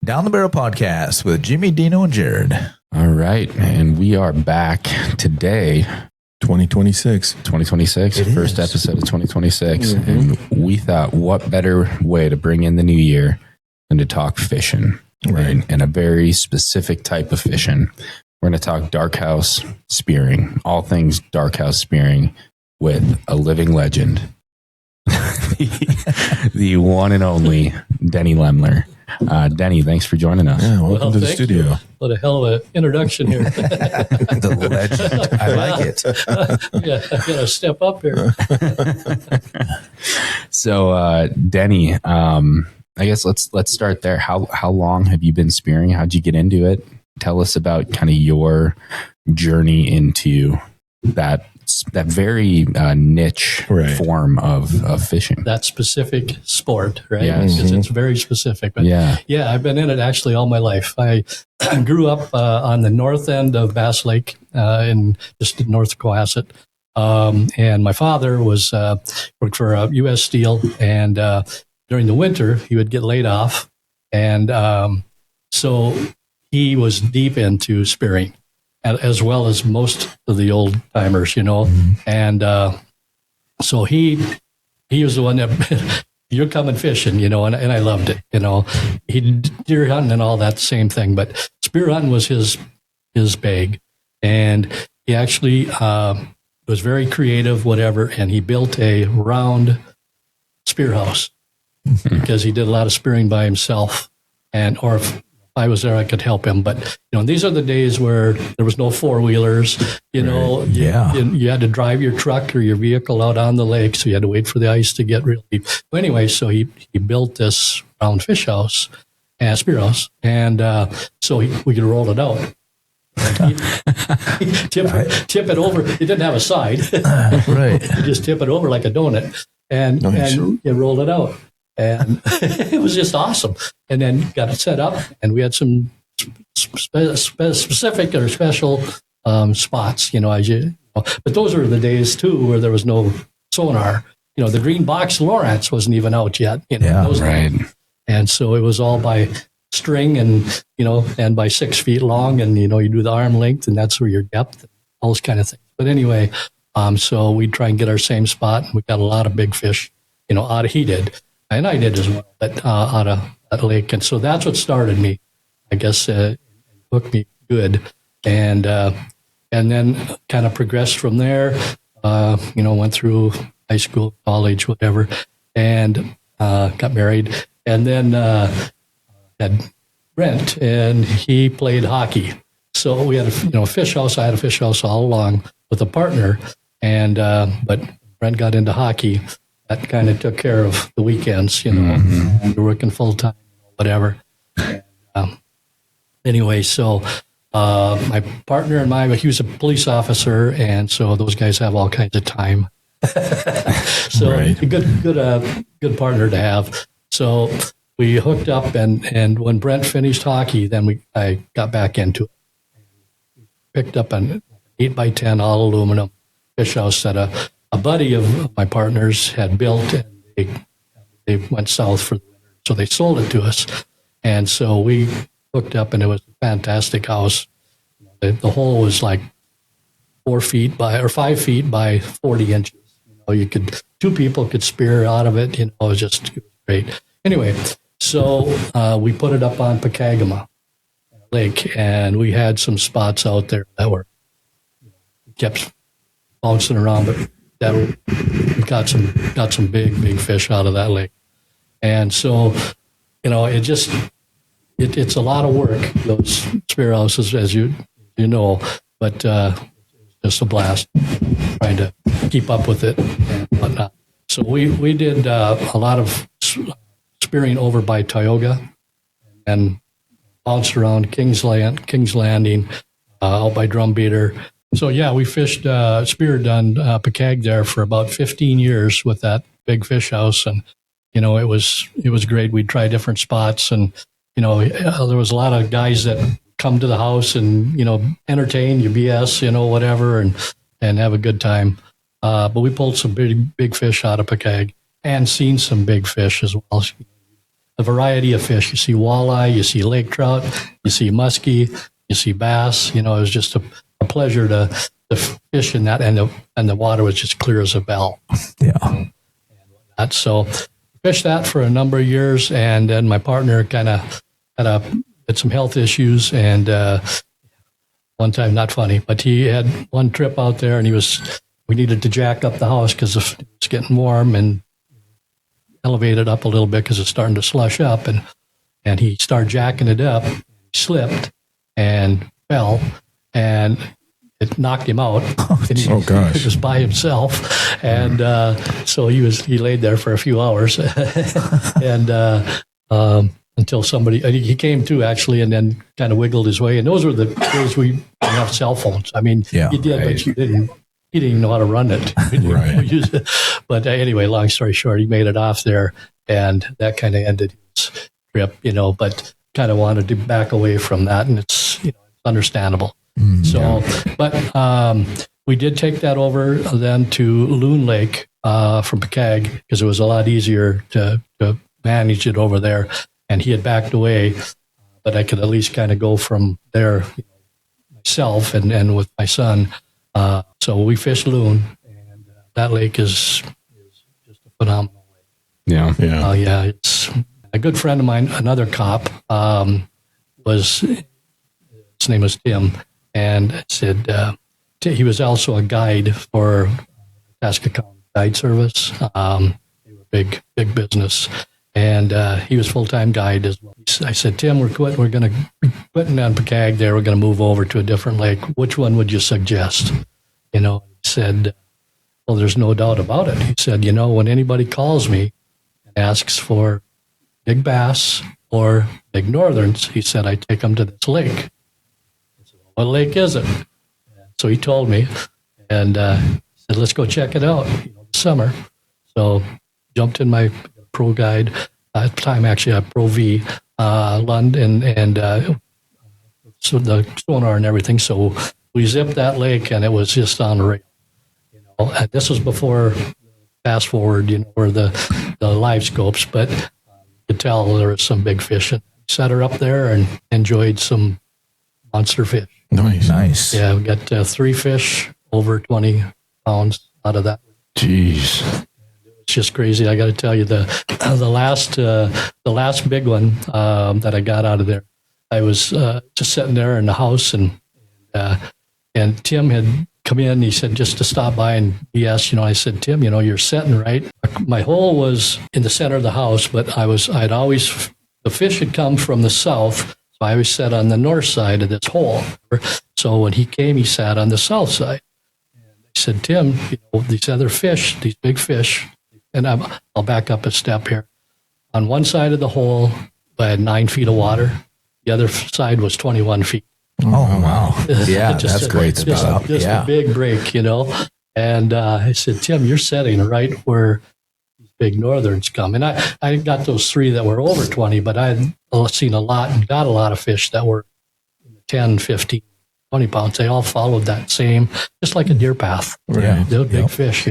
Down the Barrel Podcast with Jimmy, Dino, and Jared. All right. And we are back today. 2026. First episode of 2026. Mm-hmm. And we thought, what better way to bring in the new year than to talk fishing, right? And a very specific type of fishing. We're going to talk dark house spearing, all things dark house spearing with a living legend, the one and only Denny Lemler. Denny, thanks for joining us. Yeah, welcome to the studio. You. What a hell of an introduction here. The legend. I like it. Yeah, I got to step up here. So, Denny, I guess let's start there. How long have you been spearing? How'd you get into it? Tell us about kind of your journey into that very niche form of fishing. That specific sport, right? Yeah, it's very specific. But yeah, I've been in it actually all my life. I grew up on the north end of Bass Lake, in just north of Cohasset. And my father worked for U.S. Steel, and during the winter he would get laid off, and so he was deep into spearing, as well as most of the old timers, and so he was the one that you're coming fishing, and I loved it, he deer hunting and all that same thing, but spear hunting was his bag, and he actually was very creative, whatever, and he built a round spear house because he did a lot of spearing by himself, or if I was there, I could help him. But, these are the days where there was no four-wheelers, you had to drive your truck or your vehicle out on the lake, so you had to wait for the ice to get real deep. But anyway, so he built this round fish house, and spear house, and so we could roll it out. Tip it over. It didn't have a side. Right. You just tip it over like a donut, and you roll it out. And it was just awesome. And then got it set up, and we had some specific or special spots, But those were the days, too, where there was no sonar. The green box Lawrence wasn't even out yet. Days. And so it was all by string and, and by 6 feet long. And, you do the arm length, and that's where your depth, and all those kind of things. But anyway, so we'd try and get our same spot, and we got a lot of big fish, he did. And I did as well, but out of that lake. And so that's what started me, I guess, hooked me good. And then kind of progressed from there, went through high school, college, whatever, and got married. And then had Brent, and he played hockey. So we had a fish house. I had a fish house all along with a partner. And but Brent got into hockey. That kind of took care of the weekends, and you're working full time, whatever. And, anyway, so my partner and he was a police officer, and so those guys have all kinds of time. So a good partner to have. So we hooked up, and when Brent finished hockey, then I got back into it. Picked up an 8x10 all aluminum fish house that a buddy of my partners had built, and they went south for the winter, so they sold it to us. And so we hooked up, and it was a fantastic house. The hole was like 5 feet by 40 inches. Two people could spear out of it. It was great. Anyway, so we put it up on Pacagama Lake, and we had some spots out there that were kept bouncing around, but that we got some big fish out of that lake. And so, it's a lot of work, those spear houses, as you know, but it's just a blast trying to keep up with it and whatnot. So we did a lot of spearing over by Tioga, and bounced around King's Landing, out by Drumbeater. So yeah, we fished, speared on Pacag there for about 15 years with that big fish house, and it was great. We'd try different spots, and there was a lot of guys that come to the house and entertain, you BS, whatever, and have a good time. But we pulled some big fish out of Pacag, and seen some big fish as well. a variety of fish. You see walleye, you see lake trout, you see muskie, you see bass. It was just a pleasure to fish in that, and the water was just clear as a bell. Yeah. So fished that for a number of years, and then my partner kind of had some health issues, and one time, not funny, but he had one trip out there, and we needed to jack up the house because it was getting warm, and elevate it up a little bit because it's starting to slush up, and he started jacking it up, slipped and fell, and it knocked him out. Oh gosh! He was by himself, and so he laid there for a few hours, and until he came to actually, and then kind of wiggled his way. And those were the days we didn't have cell phones. I mean, you did, but you didn't. He didn't even know how to run it. Right. But anyway, long story short, he made it off there, and that kind of ended his trip. But kind of wanted to back away from that, and it's understandable. But we did take that over then to Loon Lake from Picag because it was a lot easier to manage it over there. And he had backed away, but I could at least kind of go from there myself and with my son. So we fished Loon, and that lake is just a phenomenal lake. Yeah. It's a good friend of mine, another cop, his name was Tim. And said he was also a guide for Tasca County Guide Service. They were big business, and he was full-time guide as well. I said, Tim, we're going to be quitting on Picag there. We're going to move over to a different lake. Which one would you suggest? He said, well, there's no doubt about it. He said, when anybody calls me and asks for big bass or big northerns, he said, I take them to this lake. What lake is it? So he told me, and said, let's go check it out this summer. So jumped in my Pro Guide, at the time actually a Pro V, Lund, and so the sonar and everything. So we zipped that lake, and it was just on the rail. This was before fast forward, or the live scopes, but you could tell there was some big fish. And set her up there and enjoyed some monster fish. Nice. Yeah, we got 3 fish over 20 pounds out of that. Jeez, it's just crazy. I got to tell you, the last big one that I got out of there, I was just sitting there in the house, and Tim had come in. He said just to stop by and BS. I said, Tim, you're sitting right. My hole was in the center of the house, but the fish had come from the south. So I always sat on the north side of this hole. So when he came, he sat on the south side. And I said, Tim, these other fish, these big fish, and I'll back up a step here. On one side of the hole, I had 9 feet of water. The other side was 21 feet. Oh, wow. Yeah, that's great stuff. Just a big break, And I said, Tim, you're sitting right where big northerns come. And I got those 3 that were over 20, but I had seen a lot and got a lot of fish that were 10, 15, 20 pounds. They all followed that same, just like a deer path. Right. They're big fish,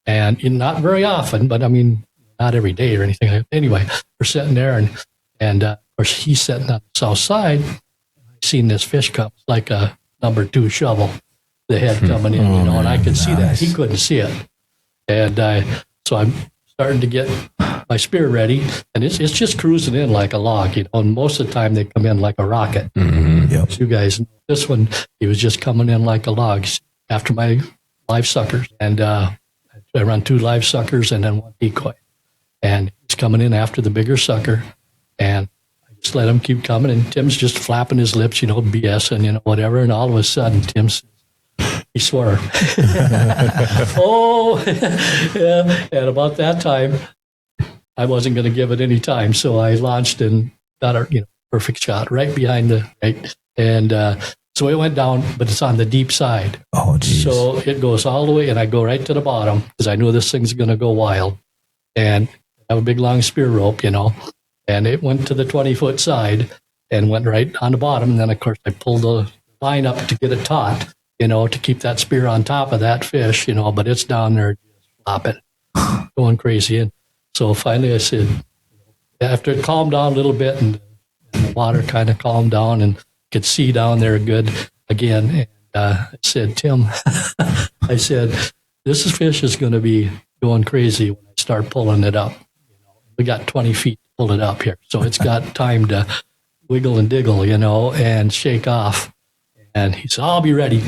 And not very often, but I mean, not every day or anything. Anyway, we're sitting there, and of course, he's sitting on the south side. I seen this fish come, like a number 2 shovel, the head coming in, and I could see that. He couldn't see it. And so I'm starting to get my spear ready, and it's just cruising in like a log, and most of the time they come in like a rocket. Mm-hmm. Yep. You guys know this one, he was just coming in like a log after my live suckers, and I run 2 live suckers and then 1 decoy, and he's coming in after the bigger sucker, and I just let him keep coming, and Tim's just flapping his lips, BSing, whatever, and all of a sudden Tim says, he swore. Oh, yeah. And about that time, I wasn't going to give it any time, so I launched and got a perfect shot right behind the right, and so it went down, but it's on the deep side. Oh, geez. So it goes all the way, and I go right to the bottom because I knew this thing's going to go wild, and I have a big long spear rope, and it went to the 20-foot side and went right on the bottom, and then of course I pulled the line up to get it taut. To keep that spear on top of that fish, but it's down there just flopping, going crazy. And so finally I said, after it calmed down a little bit and the water kind of calmed down and could see down there good again. And I said, Tim, I said, this fish is going to be going crazy when I start pulling it up. We got 20 feet to pull it up here. So it's got time to wiggle and diggle, and shake off. And he said, I'll be ready.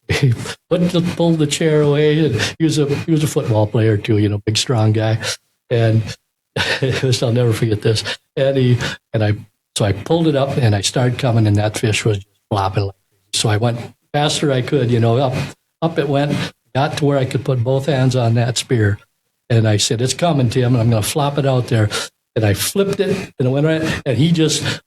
He pulled the chair away. And he was a football player too, big, strong guy. And I'll never forget this. So I pulled it up and I started coming, and that fish was just flopping like crazy. So I went faster I could, up it went, got to where I could put both hands on that spear. And I said, it's coming, Tim, and I'm going to flop it out there. And I flipped it, and it went right, and he just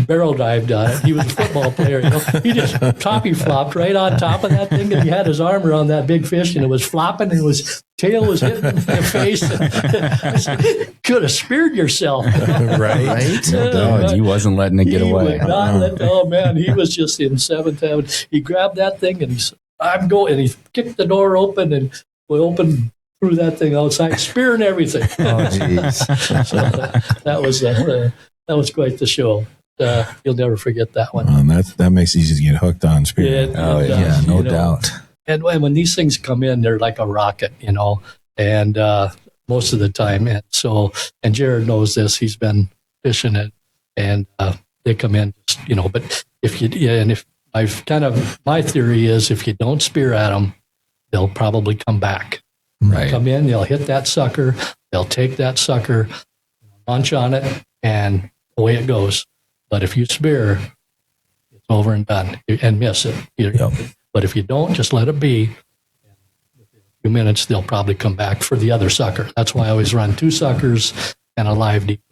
barrel dived on it. He was a football player, He just toppy flopped right on top of that thing, and he had his arm around that big fish, and it was flopping, and his tail was hitting the face. I said, could have speared yourself. Right? No doubt. He wasn't letting it get away. Oh, man, he was just in seventh heaven. He grabbed that thing, and he said, I'm going, and he kicked the door open, and we opened threw that thing outside, spear and everything. Oh, jeez. So that was quite the show. You'll never forget that one. That makes it easy to get hooked on spear. Yeah, no doubt. And when these things come in, they're like a rocket, and most of the time. And Jared knows this. He's been fishing it, and they come in, but my theory is if you don't spear at them, they'll probably come back. Right. Come in, they'll hit that sucker, they'll take that sucker, munch on it, and away it goes. But if you spear, it's over and done, and miss it. But if you don't, just let it be. In a few minutes, they'll probably come back for the other sucker. That's why I always run 2 suckers and a live decoy.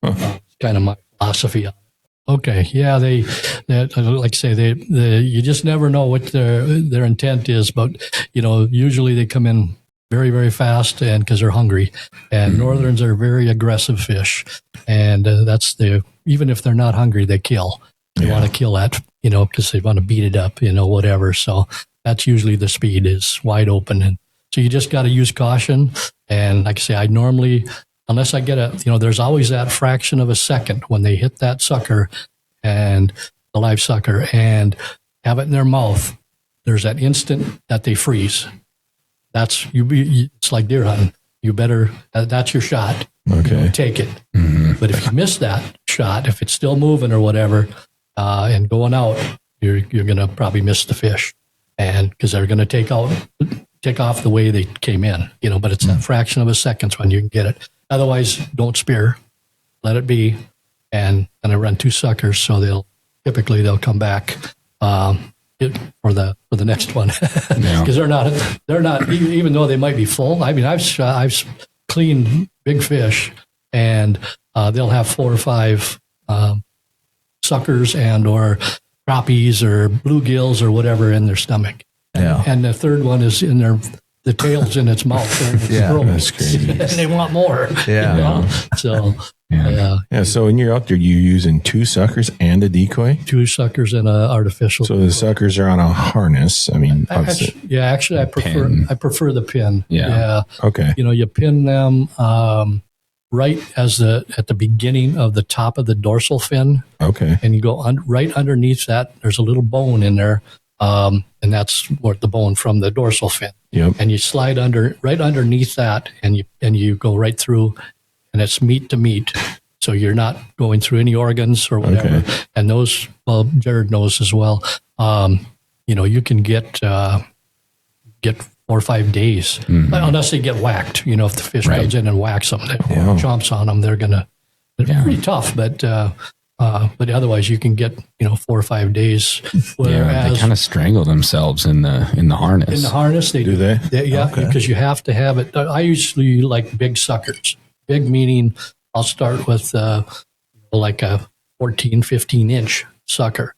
It's kind of my philosophy on it. Okay, yeah, like I say, you just never know what their intent is, but usually they come in very, very fast, and because they're hungry. And northerns are very aggressive fish, and even if they're not hungry, they kill. They want to kill that, because they want to beat it up, whatever. So that's usually the speed is wide open, and so you just got to use caution. And like I say, I normally, unless I get there's always that fraction of a second when they hit that sucker and the live sucker and have it in their mouth. There's that instant that they freeze. It's like deer hunting. You better, that's your shot. Okay. Take it. Mm-hmm. But if you miss that shot, if it's still moving or whatever, and going out, you're going to probably miss the fish. And because they're going to take off the way they came in, but it's that fraction of a second when you can get it. Otherwise, don't spear, let it be. And I run 2 suckers, so they'll come back, for the next one, because they're not even though they might be full. I mean, I've cleaned big fish, and they'll have 4 or 5 suckers and or crappies or bluegills or whatever in their stomach, and the third one is in the tail's in its mouth or in its throat. That's crazy. And they want more. So. So when you're out there, you're using 2 suckers and a decoy? 2 suckers and an artificial. So the suckers are on a harness. I mean, actually, I prefer the pin. Yeah. Okay. You pin them right at the beginning of the top of the dorsal fin. Okay. And you go right underneath that. There's a little bone in there, and that's the bone from the dorsal fin. Yep. And you slide right underneath that, and you go right through. And it's meat to meat, so you're not going through any organs or whatever. Okay. And those, Jared knows as well. You can get 4 or 5 days, unless they get whacked. If the fish comes in and whacks them, chomps on them, they're pretty tough. But otherwise, you can get 4 or 5ve days. Whereas they kind of strangle themselves in the harness. In the harness, they do. They? Because you have to have it. I usually like big suckers. Big meaning I'll start with like a 14, 15-inch sucker.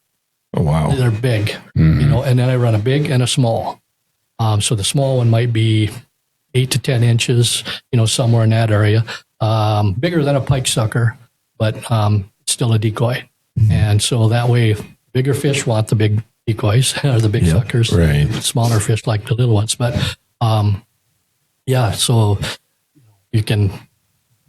Oh, wow. They're big, and then I run a big and a small. So the small one might be 8 to 10 inches, somewhere in that area. Bigger than a pike sucker, but still a decoy. And so that way, bigger fish want the big decoys or the big suckers. Right. Smaller fish like the little ones. But so you can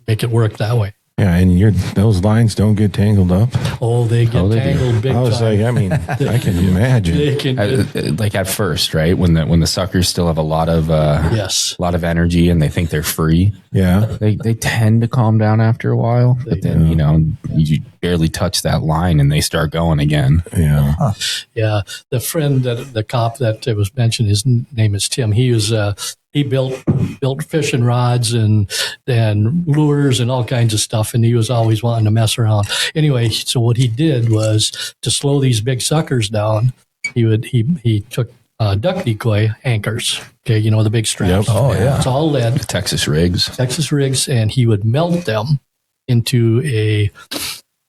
make it work that way. Yeah, and those lines don't get tangled up. Oh, they get tangled big I was time. like, I mean, I can imagine. They can Like at first, right? When the suckers still have a lot of yes. a lot of energy and they think they're free. Yeah. They tend to calm down after a while, but then you barely touch that line and they start going again. Yeah. Yeah, the friend the cop that was mentioned, his name is Tim. He built fishing rods and lures and all kinds of stuff, and he was always wanting to mess around. Anyway, so what he did was to slow these big suckers down. He took duck decoy anchors. Okay, the big straps. Yep. Oh yeah, It's all lead. Texas rigs. And he would melt them into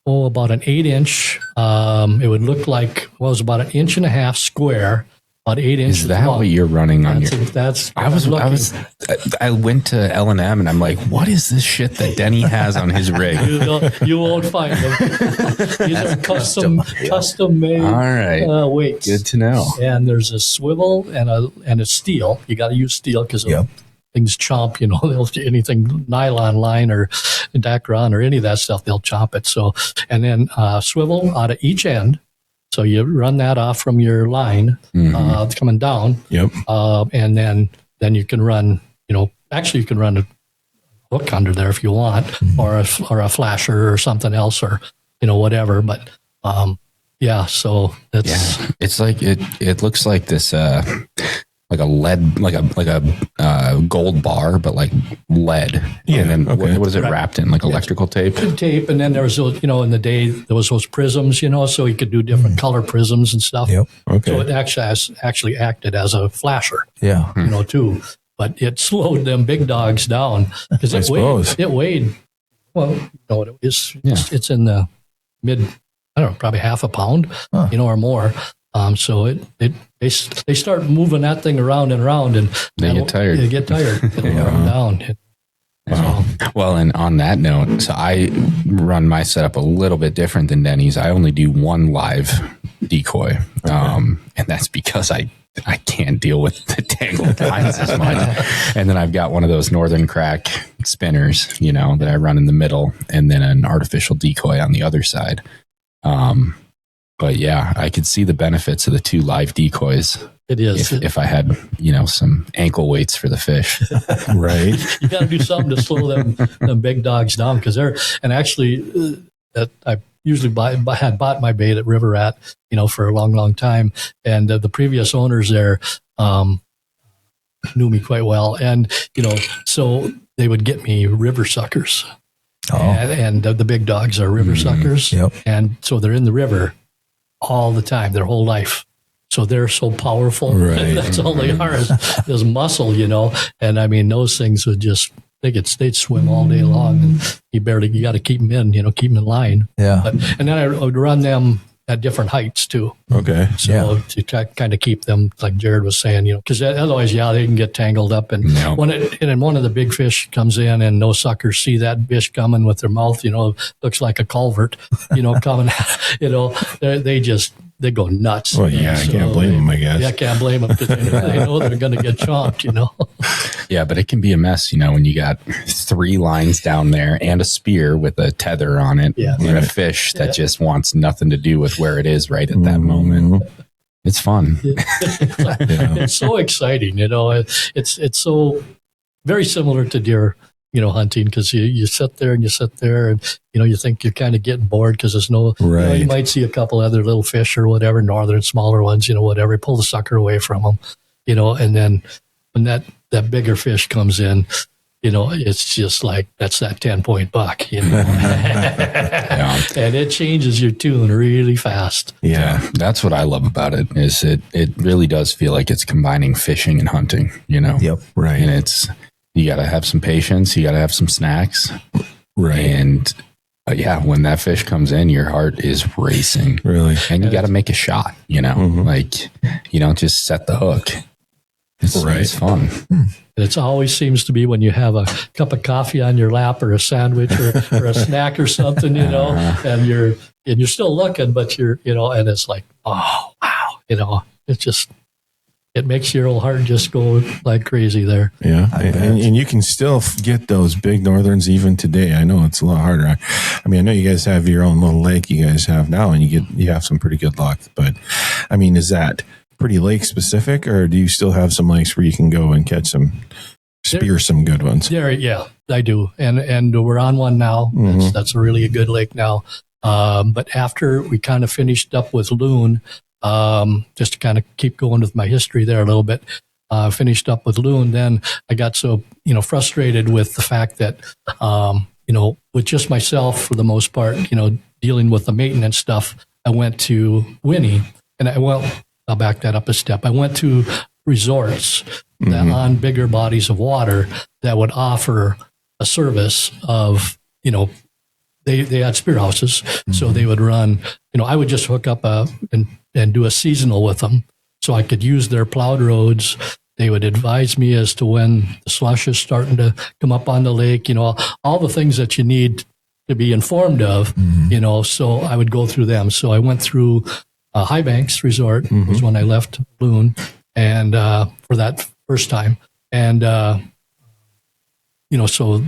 about an 8-inch. It would look like it was about 1.5 inches square, about 8 inches. Is that long. what you're running on your? That's. I went to L&M and I'm like, what is this shit that Denny has on his rig? You won't find them. These are custom made. All right, weights. good to know. And there's a swivel and a steel. You got to use steel because things chomp. They'll anything nylon line or Dacron or any of that stuff, they'll chomp it. So and then swivel out of each end. So you run that off from your line, coming down. Yep. And then you can run, actually you can run a hook under there if you want, or a flasher or something else, or, whatever. But, so that's, it's like, it looks like this, like a lead, like a gold bar, but like lead. Yeah, and then okay. what is it wrapped in? Like electrical tape? Tape. And then there was, in the day, there was those prisms, so you could do different color prisms and stuff. Yep. Okay. So it actually acted as a flasher, yeah. too. But it slowed them big dogs down because it weighed, well, what it is. It's in the mid, I don't know, probably half a pound, or more. So they start moving that thing around and around, and they get tired. They get tired. They wear them down. Wow. Well, and on that note, so I run my setup a little bit different than Denny's. I only do one live decoy, and that's because I can't deal with the tangled lines as much. And then I've got one of those Northern Crack spinners, that I run in the middle, and then an artificial decoy on the other side. But yeah, I could see the benefits of the two live decoys. It is. If I had, some ankle weights for the fish. Right. You got to do something to slow them big dogs down, because I usually had bought my bait at River Rat, for a long, long time. And the previous owners there knew me quite well. And, so they would get me river suckers. Oh. And the big dogs are river suckers. Yep. And so they're in the river all the time, their whole life. So they're so powerful. Right. That's all they are is muscle, And I mean, those things would just, they'd swim all day long, and you got to keep them in, keep them in line. Yeah. And then I would run them at different heights too. Okay. So to kind of keep them, like Jared was saying, because otherwise, they can get tangled up. And when one of the big fish comes in and no suckers see that fish coming with their mouth, looks like a culvert, coming, they go nuts. Well, yeah, I can't blame them, I guess. Yeah, I can't blame them because they know they're going to get chomped, Yeah, but it can be a mess, when you got 3 lines down there and a spear with a tether on it, and a fish that just wants nothing to do with where it is right at that moment. It's fun. It's so exciting, It's so very similar to deer, hunting, because you sit there and you think you're kind of getting bored because there's no, you might see a couple other little fish or whatever, northern smaller ones, whatever, pull the sucker away from them, and then when that bigger fish comes in, it's just like, that's that 10-point buck, and it changes your tune really fast. Yeah. That's what I love about it, is it really does feel like it's combining fishing and hunting, Yep. Right. And you got to have some patience. You got to have some snacks. Right. And when that fish comes in, your heart is racing. Really. And you got to make a shot, like you don't just set the hook. It's fun. It always seems to be when you have a cup of coffee on your lap, or a sandwich, or a snack or something, and you're still looking, but you're, and it's like, oh, wow, it's just, it makes your old heart just go like crazy there. Yeah, and you can still get those big northerns even today. I know it's a lot harder. I mean, I know you guys have your own little lake you guys have now, and you have some pretty good luck. But I mean, is that pretty lake specific, or do you still have some lakes where you can go and catch some good ones? Yeah, I do, and we're on one now. That's a really good lake now. But after we kind of finished up with Loon. Just to kind of keep going with my history there a little bit, finished up with Loon. Then I got so, frustrated with the fact that, with just myself for the most part, dealing with the maintenance stuff, I went to Winnie and I'll back that up a step. I went to resorts that on bigger bodies of water that would offer a service of, they had spear houses. So they would run, I would just hook up and do a seasonal with them. So I could use their plowed roads. They would advise me as to when the slush is starting to come up on the lake, all the things that you need to be informed of, so I would go through them. So I went through High Banks Resort was when I left Loon and for that first time. And, so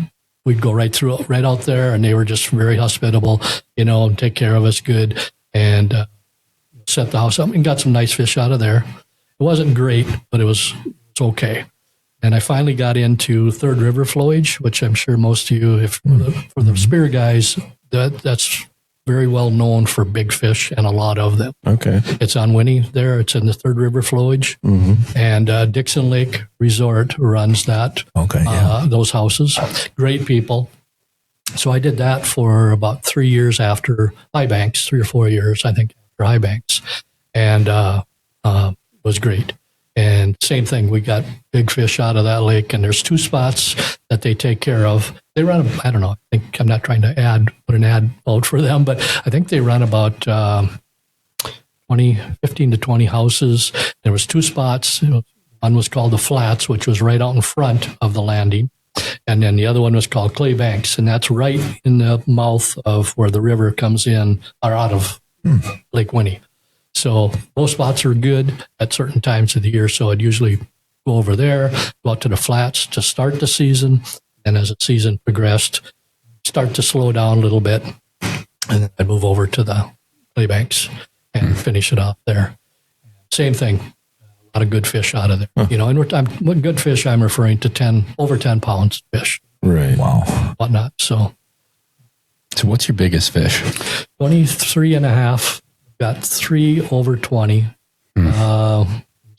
we'd go right out there and they were just very hospitable, and take care of us good. And, set the house up and got some nice fish out of there. It wasn't great, but it's okay. And I finally got into Third River flowage, which I'm sure most of you, if for the spear guys, that's very well known for big fish and a lot of them. Okay. It's on Winnie there. It's in the Third River flowage. And Dixon Lake Resort runs that. Okay. Those houses. Great people. So I did that for about 3 years after High Banks, 3 or 4 years, I think. High Banks, and was great. And same thing, we got big fish out of that lake, and there's 2 spots that they take care of. They run, I don't know, I'm not trying to put an ad out for them, but I think they run about 15 to 20 houses. There was 2 spots. One was called the Flats, which was right out in front of the landing. And then the other one was called Clay Banks, and that's right in the mouth of where the river comes in, or out of Lake Winnie. So both spots are good at certain times of the year. So I'd usually go over there, go out to the Flats to start the season. And as the season progressed, start to slow down a little bit. And then I'd move over to the Clay Banks and finish it off there. Same thing. A lot of good fish out of there. And with good fish, I'm referring to over 10 pounds fish. Right. Wow. Whatnot. So what's your biggest fish? 23 and a half. Got 3 over 20.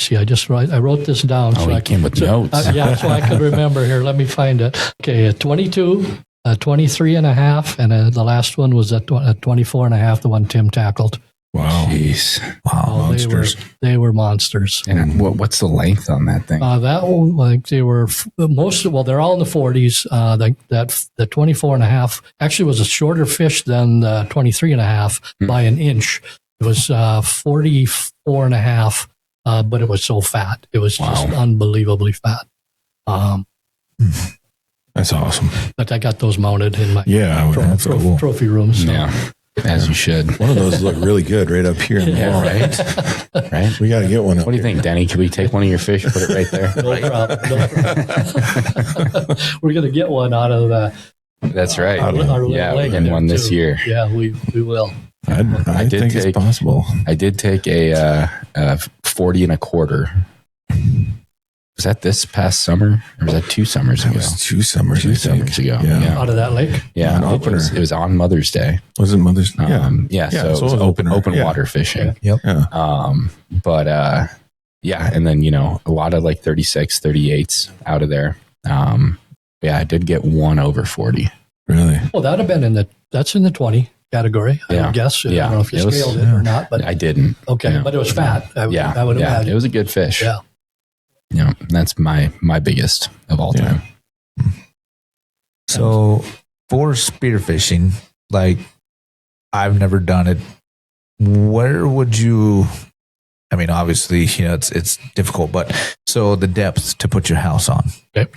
See, I wrote this down. Oh, so came with notes. So I could remember here. Let me find it. Okay, 22, 23 and a half, and the last one was at 24 and a half, the one Tim tackled. Wow. Jeez. Wow. Monsters. They were monsters. And what's the length on that thing? That one, like they were they're all in the 40s. The 24 and a half actually was a shorter fish than the 23 and a half by an inch. It was 44 and a half, but it was so fat. It was just unbelievably fat. That's awesome. But I got those mounted in my trophy rooms. So. Yeah. As you should. One of those look really good right up here in the wall. Right? Right? We got to get one up. What do you think, Denny? Can we take one of your fish, put it right there? No problem. We're going to get one out of that. That's right. Our We're getting one this year. Yeah, we will. I think it's possible. I did take a 40 and a quarter. Was that this past summer, or was that 2 summers ago? It was 2 summers. 2 summers ago. Yeah. Out of that lake. Yeah, it was on Mother's Day. Was it Mother's Day? So it was open water fishing. Yep. But and then a lot of like 36, 38s out of there. I did get 1 over 40. Really? Well, that'd have been that's in the 20 category, I would guess. I don't know if you scaled it or not, but I didn't. Okay, but it was fat. I would imagine. It was a good fish. Yeah. That's my biggest of all time. So for spearfishing, like I've never done it. Where would you? I mean, obviously, it's difficult, but so the depth to put your house on. Okay.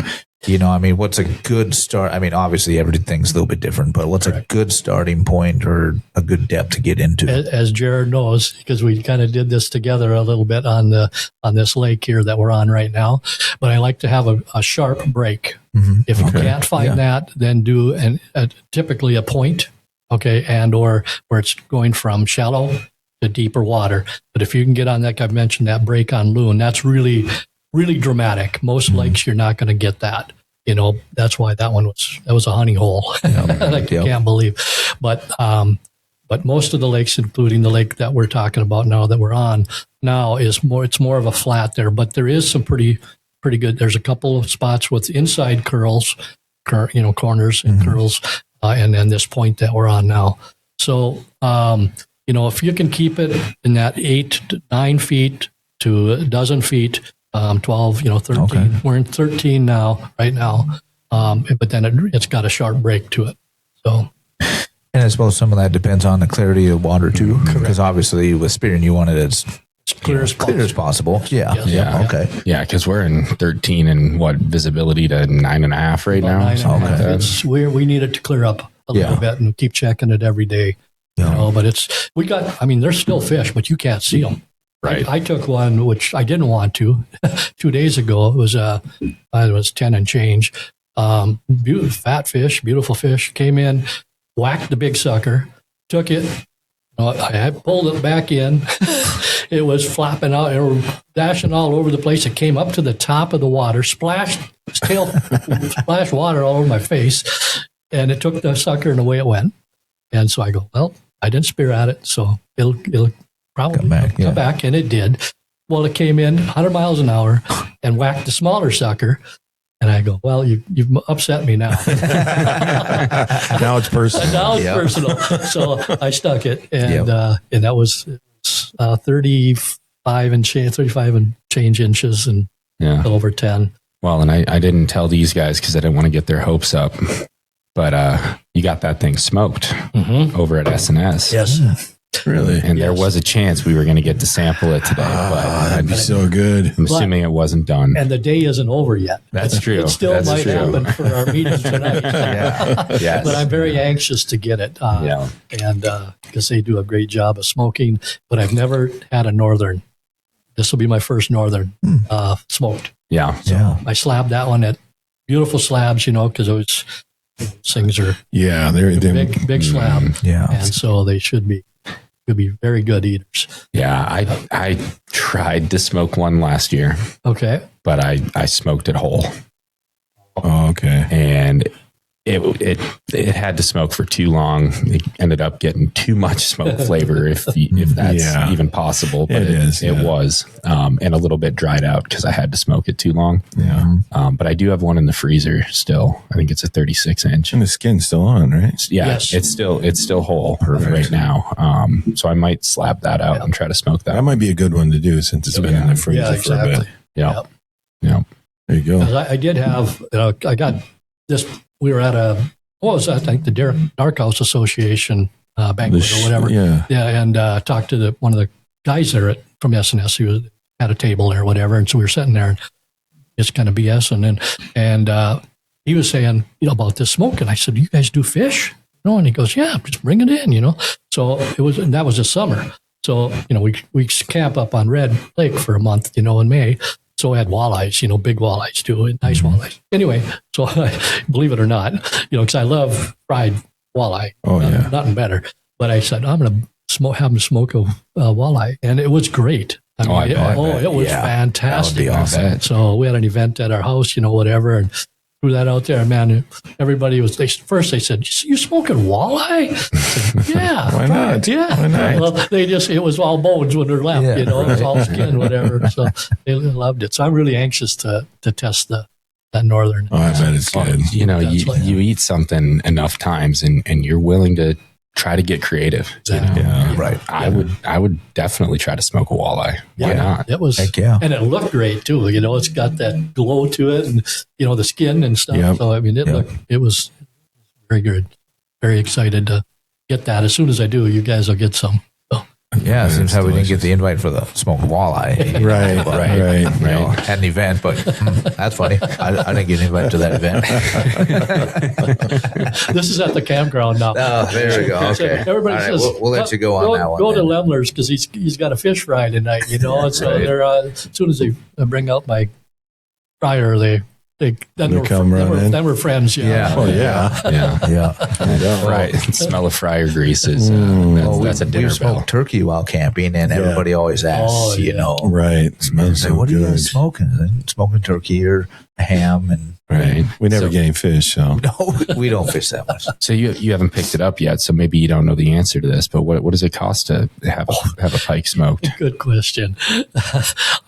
I mean, what's a good start? I mean, obviously everything's a little bit different, but what's a good starting point or a good depth to get into? As Jared knows, because we kind of did this together a little bit on this lake here that we're on right now, but I like to have a sharp break. If you can't find that, then do typically a point, okay, and or where it's going from shallow to deeper water. But if you can get on that, like I mentioned, that break on loon, that's really, really dramatic. Most lakes, you're not going to get that. That's why that was a honey hole. I can't believe. But most of the lakes, including the lake that we're talking about now that we're on now, it's more of a flat there. But there is some pretty good. There's a couple of spots with inside curls, corners and curls, and then this point that we're on now. So, if you can keep it in that 8 to 9 feet to a dozen feet, 12, 13. Okay. We're in 13 now, right now. But then it's got a sharp break to it. So, and I suppose some of that depends on the clarity of water too, because obviously with spearing you want it as clear as possible. Yeah. Yes. Yeah. Okay. Yeah, because we're in 13 and visibility to 9.5 right now. 9.5. We need it to clear up a little bit and keep checking it every day. But there's still fish, but you can't see them. Right. I took one, which I didn't want to 2 days ago. It was 10 and change. Beautiful, fat fish, beautiful fish. Came in, whacked the big sucker, took it. I pulled it back in. It was flapping out and dashing all over the place. It came up to the top of the water, splashed water all over my face, and it took the sucker and away it went. And so I go, well, I didn't spear at it, so it'll probably come back, and it did. Well, it came in 100 miles an hour and whacked the smaller sucker. And I go, well, you've upset me now. Now it's personal. Personal. So I stuck it, and that was 35 and change inches, and over 10. Well, and I didn't tell these guys because I didn't want to get their hopes up. But you got that thing smoked over at S&S. Yes. Really? And there was a chance we were going to get to sample it today. That'd be so good. I'm assuming it wasn't done. And the day isn't over yet. That's true. It still might happen for our meeting tonight. Yes. But I'm very anxious to get it. And because they do a great job of smoking. But I've never had a northern. This will be my first northern smoked. Yeah. So I slabbed that one at beautiful slabs, because those things are they're big slab. Yeah. And so they should be very good eaters. Yeah, I tried to smoke one last year. Okay. But I smoked it whole. Oh, okay. And it had to smoke for too long. It ended up getting too much smoke flavor, if that's even possible. But it was, and a little bit dried out because I had to smoke it too long. Yeah. But I do have one in the freezer still. I think it's a 36 inch. And the skin's still on, right? Yeah, yes. It's still whole right now. So I might slap that out and try to smoke that. That might be a good one to do since it's been in the freezer for a bit. Yeah. There you go. I did have, I got this. We were at I think the Dark House Association banquet or whatever. Yeah. And talked to one of the guys there from S&S who had a table there or whatever. And so we were sitting there and just kind of BSing. And he was saying, about this smoke. And I said, do you guys do fish? And he goes, yeah, just bring it in, So that was this summer. So, we camp up on Red Lake for a month, in May. So I had walleyes, big walleyes too, nice walleyes. Anyway, so believe it or not, because I love fried walleye. Oh, yeah. Nothing better. But I said, I'm going to have them smoke a walleye. And it was great. It was fantastic. That would be awesome. So we had an event at our house, whatever, and threw that out there. Man, everybody was, first they said, you smoking walleye? Said, yeah. Why not? Yeah. Why not? Well, it was all bones when they're left, it was all skin, whatever. So they loved it. So I'm really anxious to test that northern. Oh, I bet it's good. You eat something enough times and you're willing to try to get creative. Yeah. Right. I would definitely try to smoke a walleye. Why not? It was, and it looked great too. It's got that glow to it, and the skin and stuff. Yep. So it was very good. Very excited to get that. As soon as I do, you guys will get some. So. Yeah, seems how we didn't get the invite for the smoked walleye. Right, right. You know, at an event, but that's funny. I didn't get invited to that event. This is at the campground now. Oh, there we go. Okay. So everybody All right, says, we'll let you go on that one. Go to then. Lemler's because he's got a fish fry tonight, you know. And so they're as soon as they bring out my fryer, then we're friends. Yeah. Oh, yeah. Yeah. Right. Smell of fryer grease is that's a dinner we smoked bell. turkey while camping, and everybody always asks, you know, Right. Smells say, so what are you good. guys smoking? And smoking turkey or ham, and Right. We never get any fish, so. no, we don't fish that much. So you haven't picked it up yet, so maybe you don't know the answer to this, but what does it cost to have a pike smoked? Good question.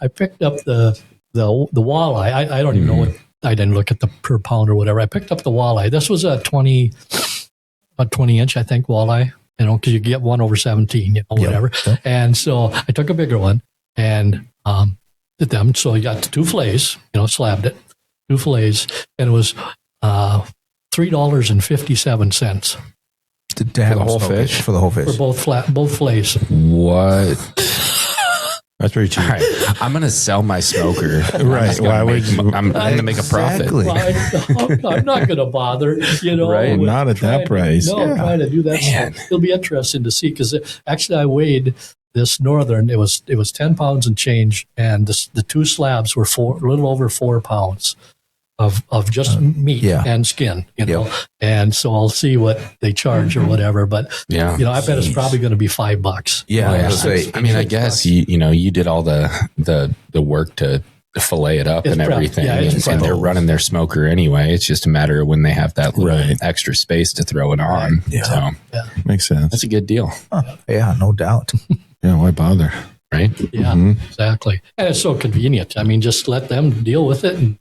I picked up the walleye. I don't even know what. I didn't look at the per pound or whatever. I picked up the walleye. This was a 20 inch, I think, walleye. You know, because you get 1/17, you know, whatever. Yep. And so I took a bigger one and did them. So you got 2 fillets, you know, slabbed it, 2 fillets, and it was $3.57 To have the whole smoked fish? for the whole fish. for both fillets. What? That's pretty cheap. All right. I'm going to sell my smoker. Right. Why would you? I'm going to make a profit. Exactly. Well, I'm not going to bother, you know. Right. with Not at that trying price. trying to do that. Man. So it'll be interesting to see because actually I weighed this northern. It was 10 pounds and change, and the 2 slabs were a little over 4 pounds of just meat yeah. and skin, you know. Yep. And so I'll see what they charge or whatever. But Yeah. you know, I bet it's probably going to be $5. Yeah, I was gonna say, I mean, I guess you did all the work to fillet it up It's and prep. everything, Yeah, it's and they're prep. running their smoker anyway. It's just a matter of when they have that little Right. extra space to throw it on. Yeah. So Makes sense. that's a good deal, yeah, no doubt. Yeah, why bother? right? Yeah, exactly. And it's so convenient. I mean, just let them deal with it, and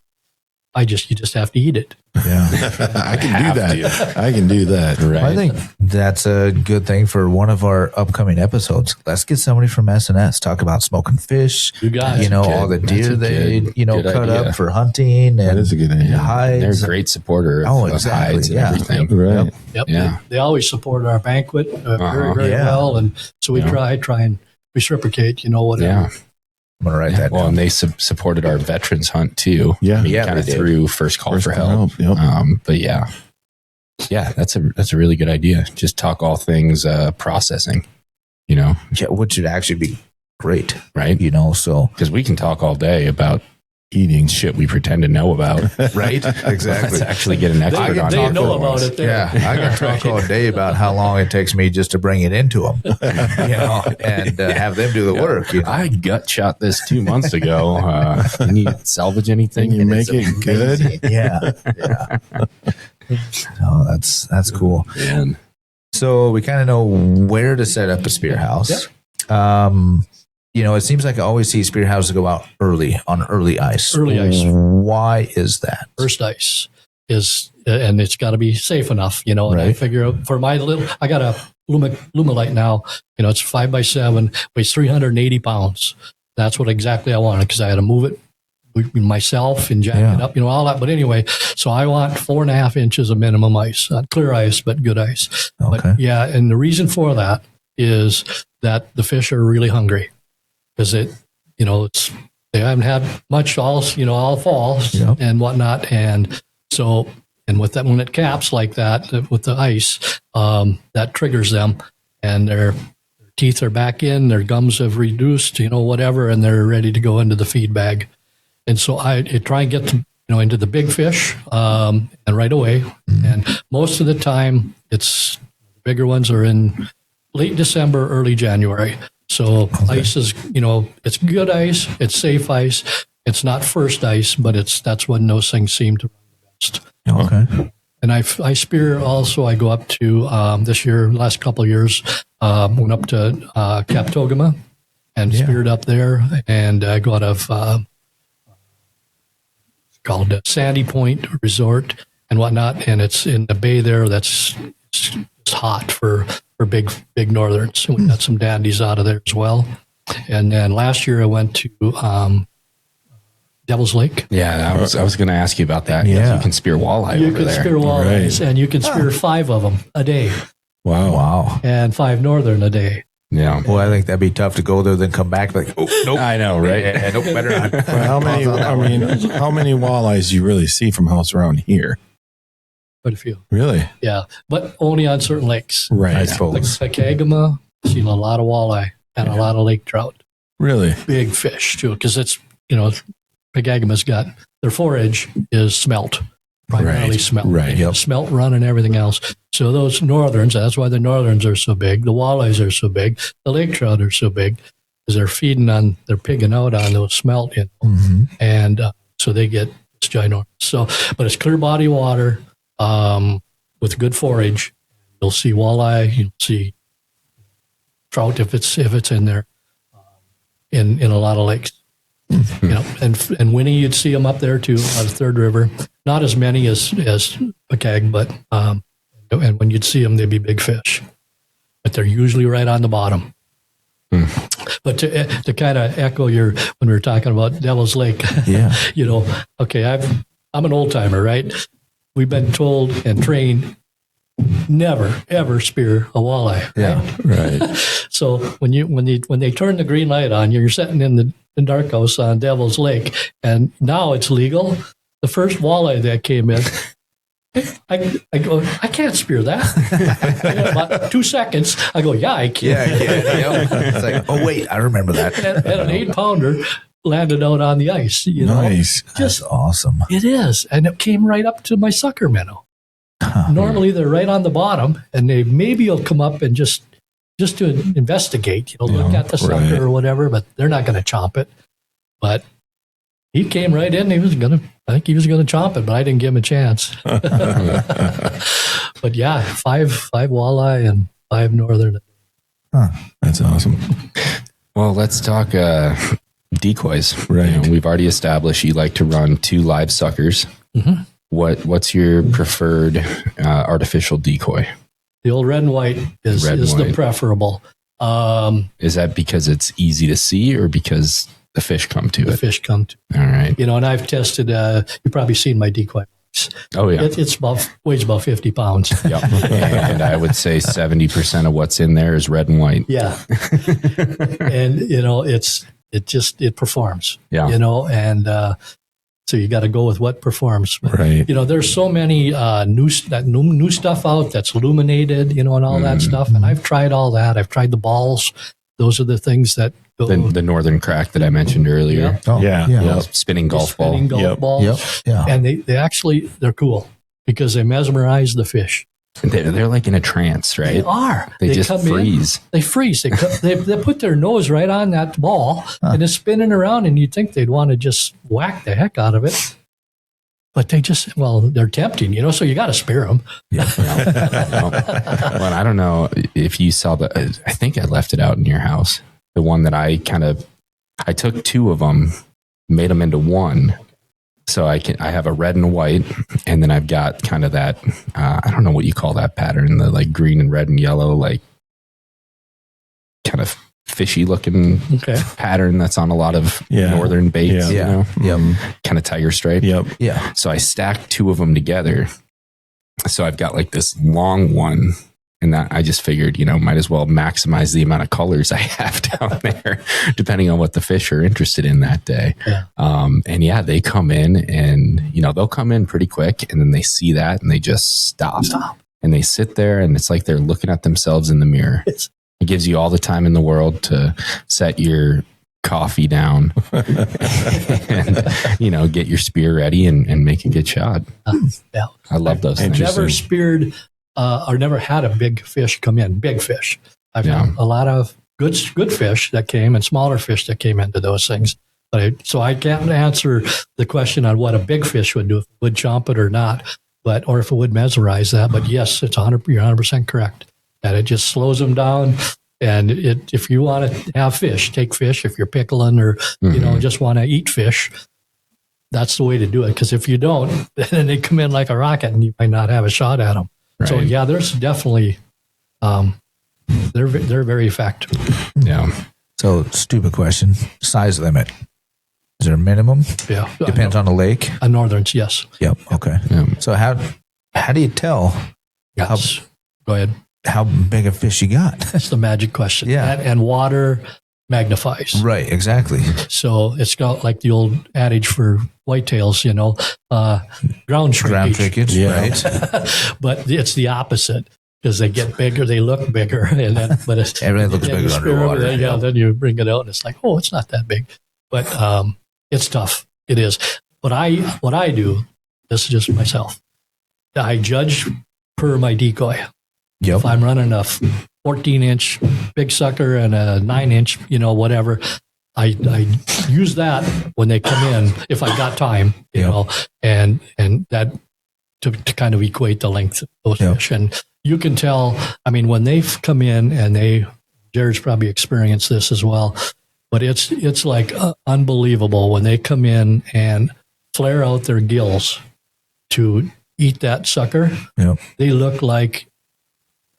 you just have to eat it. Yeah. I can do that. I can do that. Right. I think that's a good thing for one of our upcoming episodes. Let's get somebody from S&S talk about smoking fish. You got it. All the That's deer a they good- cut good idea. up for hunting, and That is a good idea. hides. They're a great supporter of, Oh, of exactly, hides and yeah. everything. Right. Yep. Yeah. They always support our banquet very, very Yeah. well. And so we try and reciprocate, you know, whatever. Yeah. I'm gonna write that Well, down. and they supported our veterans hunt too. Yeah. Yeah, kind of they did. through first call First for call help. help, yep. But yeah, that's a really good idea. Just talk all things processing, you know, Yeah, which would actually be great. right? So Because we can talk all day about Eating. shit we pretend to know about. right, Let's actually get an expert on They it. know about it there. yeah, I can talk all day about how long it takes me just to bring it into them, and have them do the work. I gut shot this 2 months ago. Can you salvage anything? Can you And make it's it good? amazing. Yeah. Oh, that's cool. Man. So we kind of know where to set up a spear house. It seems like I always see spear houses go out on early ice. Early ice. Why is that? First ice is, and it's got to be safe enough, you know. And I Right. figure for I got a Lumilite now, you know, it's 5x7, weighs 380 pounds. That's what exactly I wanted because I had to move it myself and jack it up, you know, all that. But anyway, so I want 4.5 inches of minimum ice, not clear ice, but good ice. Okay. But yeah, and the reason for that is that the fish are really hungry because they haven't had much all fall and whatnot. And so, and with that, when it caps like that with the ice, that triggers them and their teeth are back in, their gums have reduced, you know, whatever, and they're ready to go into the feed bag. And so I try and get them, you know, into the big fish and right away. And most of the time, it's bigger ones are in late December, early January. So ice is, you know, it's good ice, it's safe ice. It's not first ice, but that's when those things seem to run the best. Okay. And I spear also. I go up to this year, last couple of years, went up to Captogama and speared up there, and I go out of called Sandy Point Resort and whatnot, and it's in the bay there. It's hot for big northerns. We got some dandies out of there as well. And then last year I went to Devil's Lake. Yeah, I was going to ask you about that. Yeah. You can spear walleye You over can there. spear walleyes, Right. and you can spear 5 of them a day, Wow. Wow. and 5 northern a day. Yeah. Well, I think that'd be tough to go there, then come back like, oh, nope. I know, right? Yeah, nope, better not. Well, how many walleyes do you really see from house around here? Quite a few. Really? Yeah, but only on certain lakes. Right. I Like suppose. Pike, seen a lot of walleye and a lot of lake trout. Really? Big fish too, because it's Pike got their forage is smelt, primarily Right. smelt. Right. Yep. Smelt run and everything else. So those northerns, that's why the northerns are so big. The walleyes are so big. The lake trout are so big because they're pigging out on those smelt, Mm-hmm. and so they get it's ginormous. So, but it's clear body water with good forage. You'll see walleye. You'll see trout if it's in there. In a lot of lakes. And Winnie, you'd see them up there too, on the Third River. Not as many as Picag, but and when you'd see them, they'd be big fish. But they're usually right on the bottom. But to kind of echo when we were talking about Devil's Lake, Yeah. okay, I'm an old timer, right? We've been told and trained never ever spear a walleye. Yeah. Right. So when they turn the green light on, you're sitting in the dark house on Devil's Lake, and now it's legal. The first walleye that came in, I go, I can't spear that. About 2 seconds, I go, yeah, I can. Yeah. It's like, oh wait, I remember that. And an 8-pounder landed out on the ice. Nice. That's awesome. It is, and it came right up to my sucker minnow. Normally they're right on the bottom, and they maybe will come up and just to investigate, look at the sucker right. or whatever, but they're not going to chomp it. But he came right in. I think he was gonna chomp it, but I didn't give him a chance. But yeah, five walleye and 5 northern. That's awesome. Well, let's talk decoys. Right. We've already established you like to run 2 live suckers. Mhm. What's your preferred artificial decoy? The old red and white is the preferable. Is that because it's easy to see or because the fish come to The it? fish come to. All right. And I've tested. You've probably seen my decoy box. Oh yeah. It's weighs about 50 pounds. Yep. And I would say 70% of what's in there is red and white. Yeah, and it performs. Yeah. And so you got to go with what performs. Right. There's so many new stuff out that's illuminated, and all that stuff. And I've tried all that. I've tried the balls. Those are the things that go. The northern crack that I mentioned earlier. Oh, Yeah. Spinning golf ball. Spinning golf Yep. balls. Yep. Yeah. And they're cool because they mesmerize the fish. They're like in a trance, right? They are. They just come freeze. In, they freeze. They put their nose right on that ball and it's spinning around, and you'd think they'd want to just whack the heck out of it. But they're tempting, so you got to spare them. Yeah. Well, I don't know if you saw I think I left it out in your house. The one that I took 2 of them, made them into one. So I have a red and white, and then I've got kind of that, I don't know what you call that pattern, the like green and red and yellow, like kind of fishy looking pattern that's on a lot of northern baits, Yeah. kind of tiger stripe. Yep. Yeah. So I stacked 2 of them together. So I've got like this long one, and that I just figured, might as well maximize the amount of colors I have down there, depending on what the fish are interested in that day. Yeah. And they come in and, they'll come in pretty quick, and then they see that and they just stop. And they sit there, and it's like they're looking at themselves in the mirror. It gives you all the time in the world to set your coffee down and, get your spear ready and make a good shot. Yeah. I love those things. Never speared or never had a big fish come in, big fish. I've had a lot of good fish that came and smaller fish that came into those things. So I can't answer the question on what a big fish would do, if it would chomp it or not, or if it would mesmerize that. But yes, you're 100% correct. That it just slows them down. And if you want to have fish, take fish. If you're pickling or, just want to eat fish, that's the way to do it. Because if you don't, then they come in like a rocket and you might not have a shot at them. Right. So yeah, there's definitely, they're very effective. Yeah. So stupid question. Size limit. Is there a minimum? Yeah. Depends on the lake. On northerns, yes. Yep. Okay. Yeah. So how do you tell? Yes. Go ahead. how big a fish you got. That's the magic question. Yeah. And water magnifies. Right, exactly. So it's got like the old adage for whitetails, ground shrinkage. Right. But it's the opposite because they get bigger, they look bigger, and then Everything looks bigger underwater. Then you bring it out and it's like, oh, it's not that big, but it's tough. It is. What I do, this is just myself. I judge per my decoy. Yep. If I'm running a 14-inch big sucker and a 9-inch, whatever, I use that when they come in if I got time, and that to kind of equate the length of those fish. And you can tell, when they come in and Jared's probably experienced this as well, but it's like unbelievable when they come in and flare out their gills to eat that sucker. Yep. They look like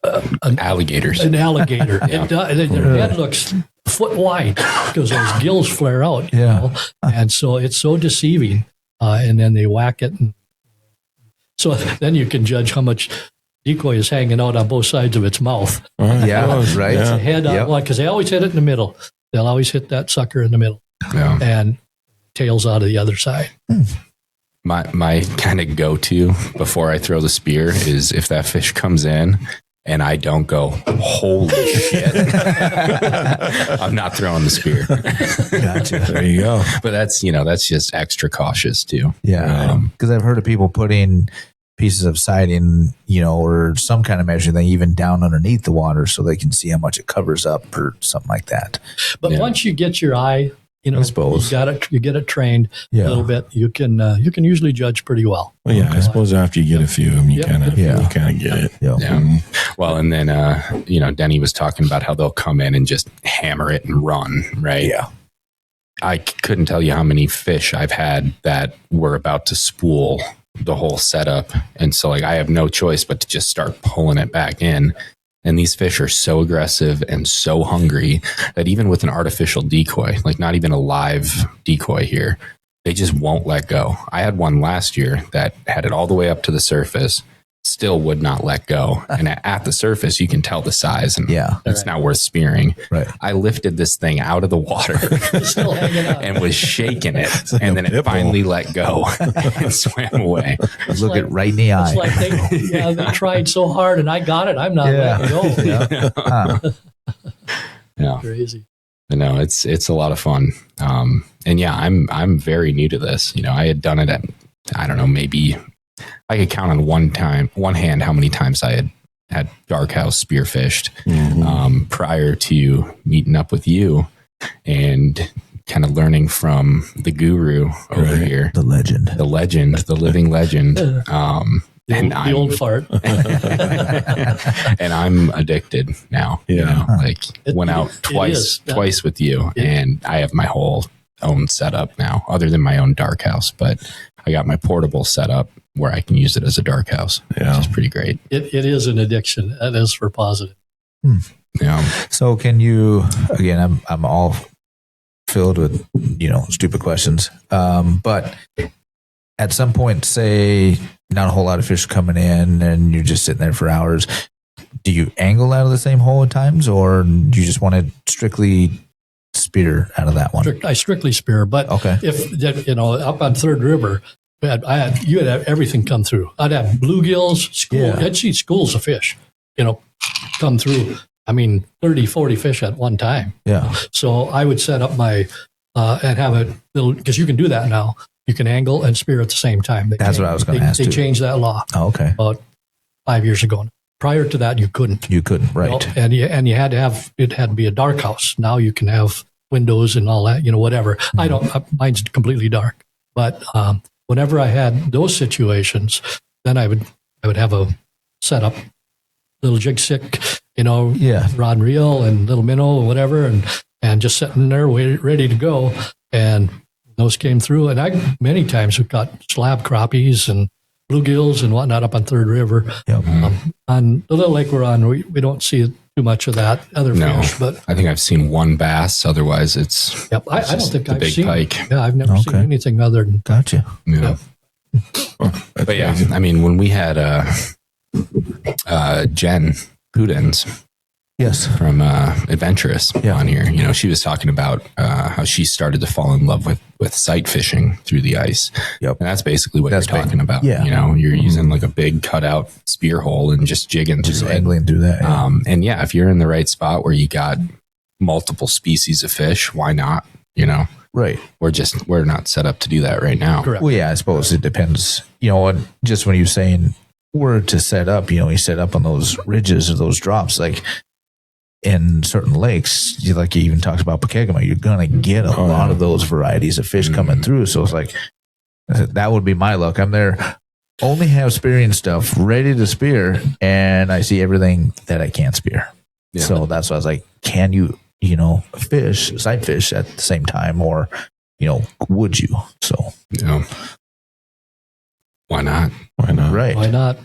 alligators. An alligator. Their head looks a foot wide because those gills flare out. And so it's so deceiving. And then they whack it. And so then you can judge how much decoy is hanging out on both sides of its mouth. Right. It's a head on one because they always hit it in the middle. They'll always hit that sucker in the middle. And tails out of the other side. My kind of go-to before I throw the spear is if that fish comes in and I don't go, holy shit, I'm not throwing the spear. Gotcha. There you go. But that's just extra cautious too. Yeah. Because I've heard of people putting pieces of siding, or some kind of measuring thing even down underneath the water so they can see how much it covers up or something like that. But once you get your eye, I suppose you get it trained a little bit. You can usually judge pretty well. Well, yeah, I suppose after you get a few of them, you kind of get it. Yeah. Well, and then Denny was talking about how they'll come in and just hammer it and run, right? Yeah. I couldn't tell you how many fish I've had that were about to spool the whole setup, and so I have no choice but to just start pulling it back in. And these fish are so aggressive and so hungry that even with an artificial decoy, like not even a live decoy here, they just won't let go. I had one last year that had it all the way up to the surface, still would not let go. And at the surface, you can tell the size, and it's not worth spearing. Right. I lifted this thing out of the water Still hanging out. and was shaking it, and then it finally let go and swam away. Look it right in the eye. It's like they tried so hard, and I got it. I'm not letting go. Yeah. Crazy. No, it's a lot of fun. And I'm very new to this. I had done it at, I don't know, maybe I could count on one hand how many times I had dark house spearfished prior to meeting up with you and kind of learning from the guru over here, the legend, the living legend. The old fart. And I'm addicted now. Went out twice with you, and I have my whole own setup now, other than my own dark house. But I got my portable setup where I can use it as a dark house, which is pretty great. It is an addiction. That is for positive. Yeah. So can you, again, I'm all filled with, stupid questions. But at some point, say not a whole lot of fish coming in and you're just sitting there for hours. Do you angle out of the same hole at times, or do you just want to strictly spear out of that one? I strictly spear, but if up on Third River, you had everything come through. I'd have bluegills, I'd see schools of fish, come through. 30, 40 fish at one time. Yeah. So I would set up my and have a little, because you can do that now. You can angle and spear at the same time. That's what I was going to ask. They changed that law. Oh, okay. About 5 years ago. Prior to that, you couldn't. Right? And you had to have, it had to be a dark house. Now you can have windows and all that. Whatever. I don't. Mine's completely dark. But whenever I had those situations, then I would have a setup, little jig stick, rod and reel and little minnow or whatever, and just sitting there ready to go. And those came through, and I many times have got slab crappies and bluegills and whatnot up on Third River. Yep. On the little lake we're on, we don't see too much of that other fish. But I think I've seen one bass. Otherwise, it's I don't think I've seen pike. Yeah, I've never seen anything other than gotcha. Yeah. But when we had Jen Pudens Yes. from Adventurous Yeah. on here. You know, she was talking about how she started to fall in love with sight fishing through the ice. Yep. And that's basically what That's you're talking about. yeah. You know, you're using like a big cutout spear hole and just jigging Just through it. angling through that. Yeah. And yeah, if you're in the right spot where you got multiple species of fish, why not? You know, Right. we're not set up to do that right now. Correct. Well, yeah, I suppose it depends. You know, and just when you're saying where to set up, you know, you set up on those ridges or those drops, like in certain lakes, like you even talked about Pokegama, you're going to get a lot of those varieties of fish coming through. So it's like, that would be my luck. I'm there, only have spearing stuff ready to spear, and I see everything that I can't spear. Yeah. So that's why I was like, can you, you know, sight fish at the same time, or, you know, would you? So, You know, why not? Why not? right. Why not?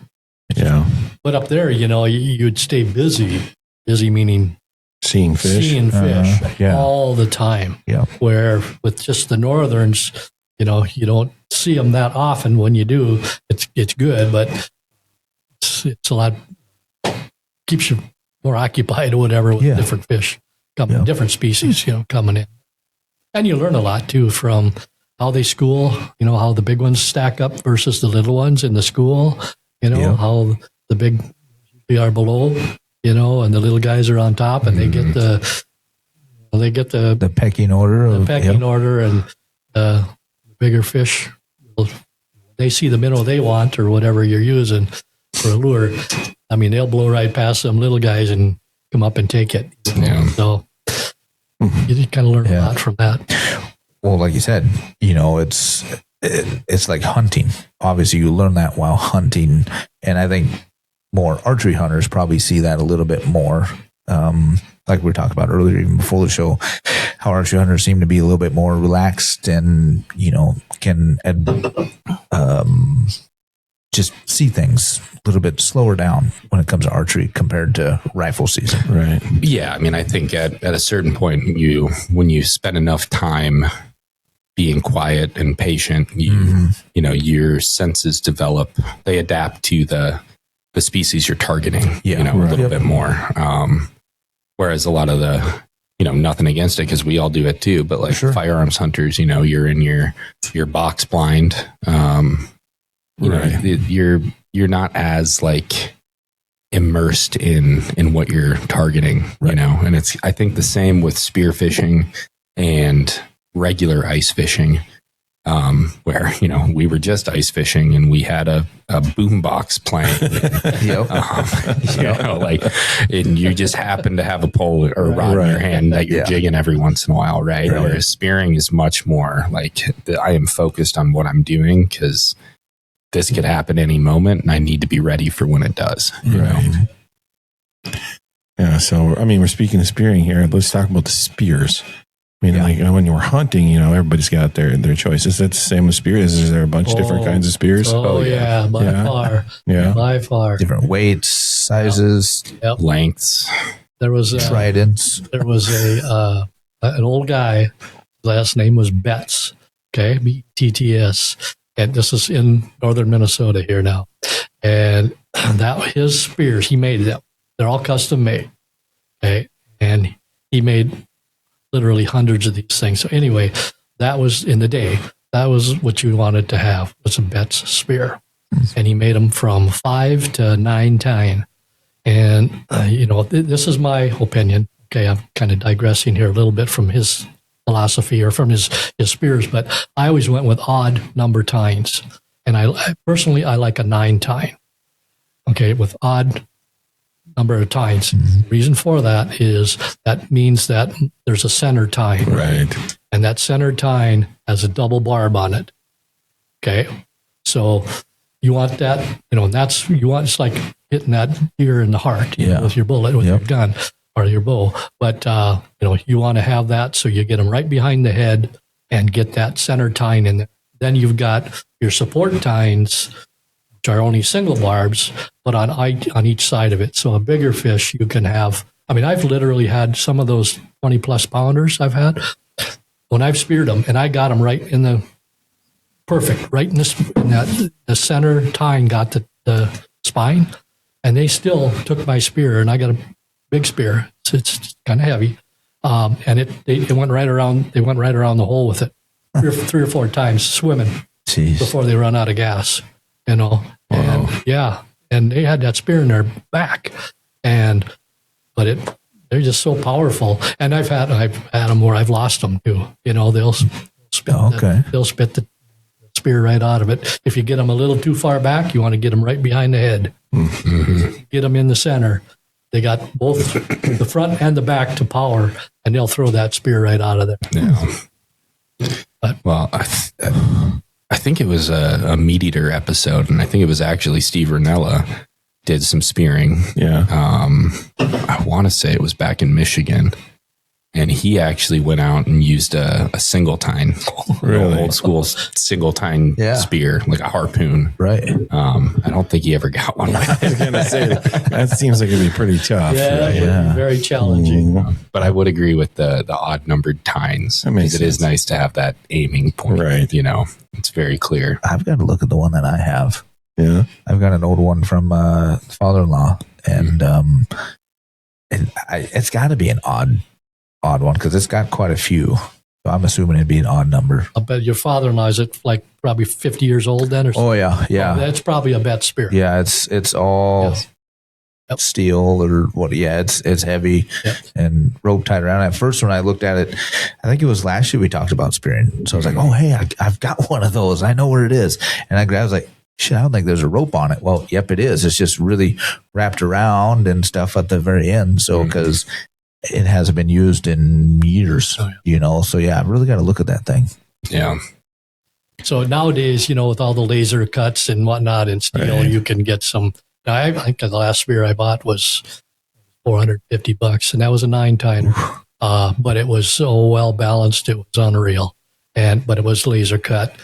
Yeah. But up there, you know, you'd stay busy. Busy meaning Seeing fish. seeing fish yeah. all the time. Yeah. Where with just the northerns, you know, you don't see them that often. When you do, it's good, but it's a lot, keeps you more occupied or whatever with Yeah. different fish coming, Yeah. different species, you know, coming in. And you learn a lot too from how they school, you know, how the big ones stack up versus the little ones in the school, you know, Yeah. how the big are below, you know, and the little guys are on top, and they get the The pecking order. the Of, pecking yep. order, and the bigger fish, they see the minnow they want or whatever you're using for a lure. I mean, they'll blow right past them little guys and come up and take it. You know? Yeah. So you kind of learn a lot from that. Well, like you said, you know, it's like hunting. Obviously, you learn that while hunting, and I think more archery hunters probably see that a little bit more. Like we were talking about earlier, even before the show, how archery hunters seem to be a little bit more relaxed and, you know, can just see things a little bit slower down when it comes to archery compared to rifle season. Right. Yeah, I mean, I think at a certain point, when you spend enough time being quiet and patient, you know, your senses develop. They adapt to the species you're targeting. Yeah, you know, a right. little Yep. bit more. Whereas a lot of the, you know, nothing against it because we all do it too. But like Sure. firearms hunters, you know, you're in your box blind. You know, you're not as like immersed in what you're targeting, you know, and I think the same with spear fishing and regular ice fishing, where, you know, we were just ice fishing and we had a boom box playing, Yep. you know, like, and you just happen to have a pole or a rod in your hand that you're Yeah. jigging every once in a while. Right. Whereas spearing is much more like I am focused on what I'm doing because this could happen any moment and I need to be ready for when it does. You know? Yeah. So, I mean, we're speaking of spearing here. Let's talk about the spears. I mean, like when you're hunting, you know, everybody's got their choices. That's the same with spears. Is there a bunch of different kinds of spears? Oh, yeah, by far. Yeah. By far. Different weights, sizes, Yep. Lengths. There was tridents. there was an old guy. Last name was Betts. Okay, Betts, and this is in northern Minnesota here now. And that his spears, he made them. They're all custom made. Okay, and he made literally hundreds of these things. So anyway, that was in the day. That was what you wanted to have, was a Betts spear, and he made them from 5 to 9 tine. And you know, this is my opinion. Okay, I'm kind of digressing here a little bit from his philosophy or from his spears, but I always went with odd number tines, and I personally like a 9 tine. Okay, with odd number of tines. The reason for that is that means that there's a center tine, Right. and that center tine has a double barb on it. Okay, so you want that, you know, and that's you want, it's like hitting that deer in the heart, you know, with your bullet, with your gun or your bow. But you know, you want to have that so you get them right behind the head and get that center tine in there. Then you've got your support tines, which are only single barbs, but on each side of it. So a bigger fish you can have. I mean, I've literally had some of those 20 plus pounders I've had when I've speared them, and I got them right in the perfect, right in the center tine got the spine, and they still took my spear, and I got a big spear. It's kind of heavy, and it went right around. They went right around the hole with it, three or four times swimming before they run out of gas. And and they had that spear in their back, but they're just so powerful. And I've had them where I've lost them too. They'll spit the spear right out of it. If you get them a little too far back, you want to get them right behind the head. Mm-hmm. Get them in the center. They got both the front and the back to power, and they'll throw that spear right out of there. Yeah. Well, I think it was a meat eater episode, and I think it was actually Steve Ranella did some spearing. Yeah. I want to say it was back in Michigan, and he actually went out and used a single tine, really old school single tine spear, like a harpoon. Right. I don't think he ever got one. I was gonna say that seems like it'd be pretty tough. Yeah, very challenging. But I would agree with the odd numbered tines, because it is nice to have that aiming point. Right. It's very clear. I've got to look at the one that I have. Yeah. I've got an old one from father-in-law, and it's got to be an odd one because it's got quite a few. So I'm assuming it'd be an odd number. I bet your father-in-law is like probably 50 years old then, or something. Oh yeah. That's probably a bet spear. Yeah, it's all steel or what? Yeah, it's heavy and rope tied around. At first, when I looked at it, I think it was last year we talked about spearing. So I was like, oh hey, I've got one of those. I know where it is. And I was like, shit, I don't think there's a rope on it. Well, yep, it is. It's just really wrapped around and stuff at the very end. So because it hasn't been used in years, So yeah, I really got to look at that thing. Yeah. So nowadays, with all the laser cuts and whatnot in steel, you can get some. I think the last spear I bought was $450, and that was a 9-tiner. But it was so well balanced, it was unreal. But it was laser cut.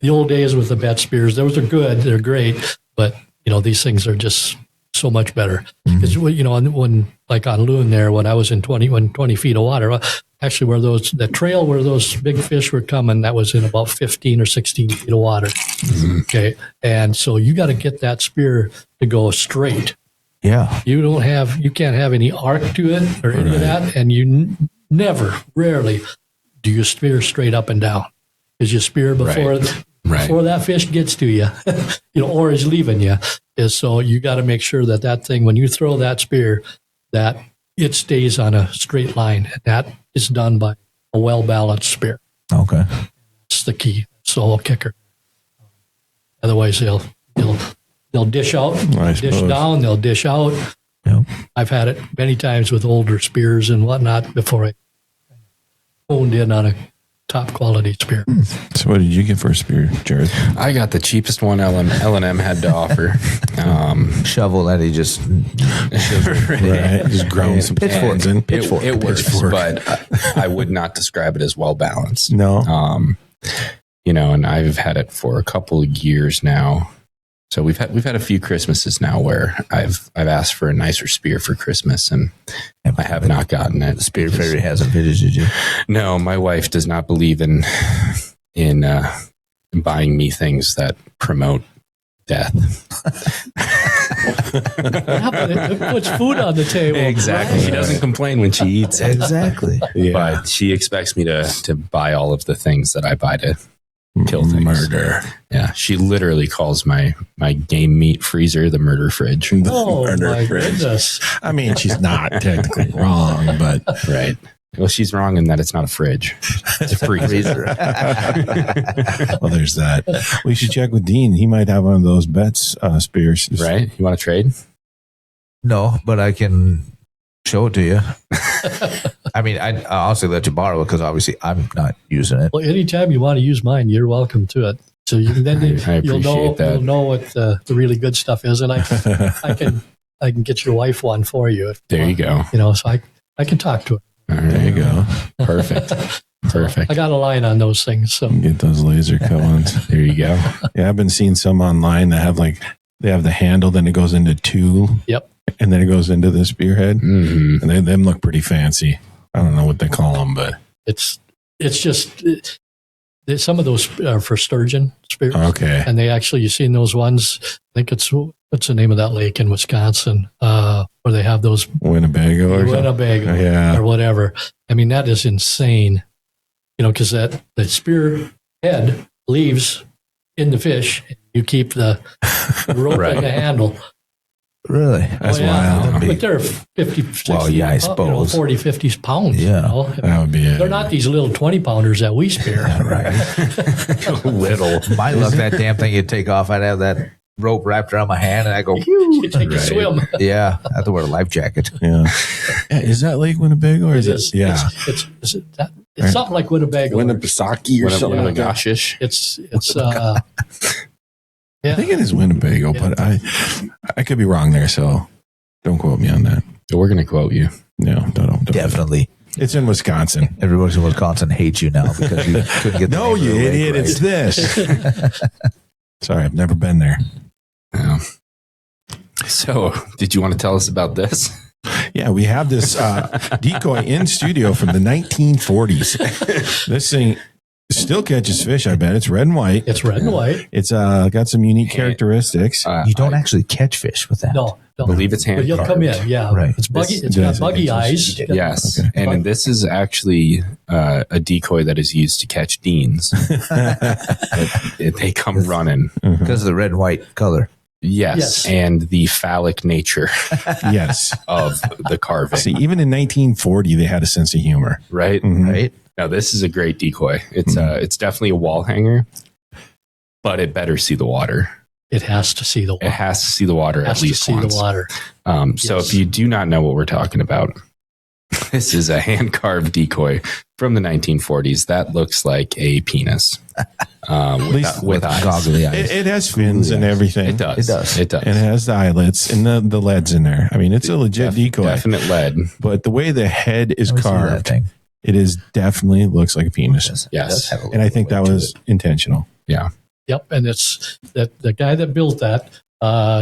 The old days with the bet spears, those are good, they're great, but these things are just so much better. Because when like on Loon there, when I was in 20 feet of water, actually the trail where those big fish were coming, that was in about 15 or 16 feet of water. Mm-hmm. Okay, and so you got to get that spear to go straight. Yeah, you can't have any arc to it or any of that, and you rarely do you spear straight up and down. Because you spear before that fish gets to you, or is leaving you. So you got to make sure that thing, when you throw that spear, that it stays on a straight line. And that is done by a well-balanced spear. Okay. That's the key. It's the whole kicker. Otherwise, they'll dish out, dish down, they'll dish out. Yep. I've had it many times with older spears and whatnot before I honed in on a top quality spear. So what did you get for a spear, Jared? I got the cheapest one L&M had to offer. Shovel that he just just ground some pitchforks in. It works, but I would not describe it as well balanced. No. And I've had it for a couple of years now. So we've had a few Christmases now where I've asked for a nicer spear for Christmas, and I have not gotten it. The Spear Fairy hasn't visited you. No, my wife does not believe in buying me things that promote death. It puts food on the table. Exactly. She doesn't complain when she eats it. Exactly. Yeah. But she expects me to buy all of the things that I buy to kill things. Murder. Yeah, she literally calls my game meat freezer the murder fridge. Oh my goodness! I mean, she's not technically wrong, but right. Well, she's wrong in that it's not a fridge; it's a freezer. Well, there's that. We should check with Dean. He might have one of those bets spears. Right? You want to trade? No, but I can show it to you. I mean, I'll also let you borrow it because obviously I'm not using it. Well, anytime you want to use mine, you're welcome to it. So you'll know what the really good stuff is, and I can get your wife one for you. There you go. So I can talk to her. There you go. Perfect. Perfect. I got a line on those things. So get those laser cut ones. There you go. Yeah, I've been seeing some online that have they have the handle, then it goes into two. Yep. And then it goes into the spearhead. Mm-hmm. And them look pretty fancy. I don't know what they call them, but it's just some of those are for sturgeon spears. Okay. And they actually, you've seen those ones. I think what's the name of that lake in Wisconsin where they have those Winnebago or something? Winnebago Yeah. or whatever. I mean, that is insane. Because the spear head leaves in the fish. You keep the rope Right. and the handle. Really? That's wild. But they're 50, 60, Well, yeah, I suppose. 40, 50 pounds. Yeah. That would be it. They're not these little 20 pounders that we spear. Little. My luck, that damn thing you'd take off, I'd have that rope wrapped around my hand and I go, You take a swim. yeah, I have to wear a life jacket. Yeah. Is that Lake Winnebago or is it? Yeah. It's something like Winnebago. Winnipesaukee or something like that. Winnebagoshish. It's I think it is Winnebago, but I could be wrong there, so don't quote me on that. We're going to quote you. No, don't. Definitely. It's in Wisconsin. Everybody in Wisconsin hates you now because you couldn't get the No, name of you the lake idiot. right. It's this. Sorry, I've never been there. Yeah. So, did you want to tell us about this? Yeah, we have this decoy in studio from the 1940s. This thing still catches fish, I bet. It's red and white. It's red and white. It's got some unique characteristics. You don't actually catch fish with that. No, I believe it's hand but you'll carved. come in. Yeah, Right. It's buggy. This- It's got this- buggy eyes. Yes. Okay. And this is actually a decoy that is used to catch deans. They come running. Because of the red and white color. Yes. Yes. And the phallic nature Yes. of the carving. See, even in 1940, they had a sense of humor. Right? Mhm. Right? Now, this is a great decoy. It's definitely a wall hanger, but it better see the water. It has to see the It water. has to see the water It has at to least see once. the water. So Yes. if you do not know what we're talking about, this is a hand-carved decoy from the 1940s that looks like a penis least with eyes. Goggly eyes. It has fins and everything. It does. It does. It does. And it has the eyelets and the leads in there. I mean, it's a legit decoy. Definite lead. But the way the head is Let me see that carved, thing. it is definitely looks like a penis. It Yes. does have a And I little think that weight to was it. intentional. Yeah. Yep, and it's that the guy that built that.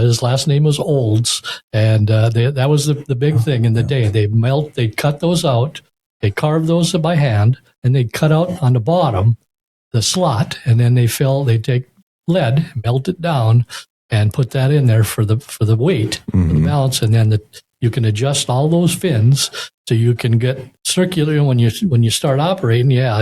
His last name was Olds, and that was the big thing in the day. They'd cut those out, they carve those by hand, and they'd cut out on the bottom the slot, and then they take lead, melt it down, and put that in there for the weight, for the balance, and then you can adjust all those fins so you can get circular when you start operating. Yeah,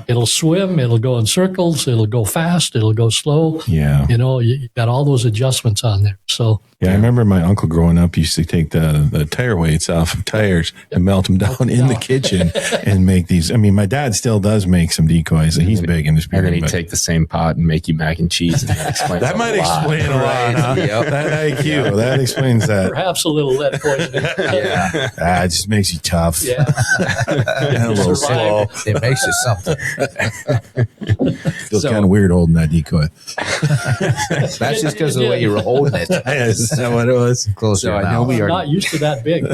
it'll swim, it'll go in circles, it'll go fast, it'll go slow. Yeah. You got all those adjustments on there. So Yeah, I remember my uncle growing up used to take the tire weights off of tires and melt them down in the kitchen and make these. I mean, my dad still does make some decoys. And he's big in his And then period. he'd take the same pot and make you mac and cheese. And that explains That a might lot. explain a lot. Huh? Yep. That IQ, that explains that. perhaps a little lead poisoning. Yeah. It just makes you tough. Yeah. And a little slow. It makes you something. Feels So- kind of weird holding that decoy. That's just because of the way you were holding it. Is that what it was? Close So your I know mouth. we I'm are. not used to that big.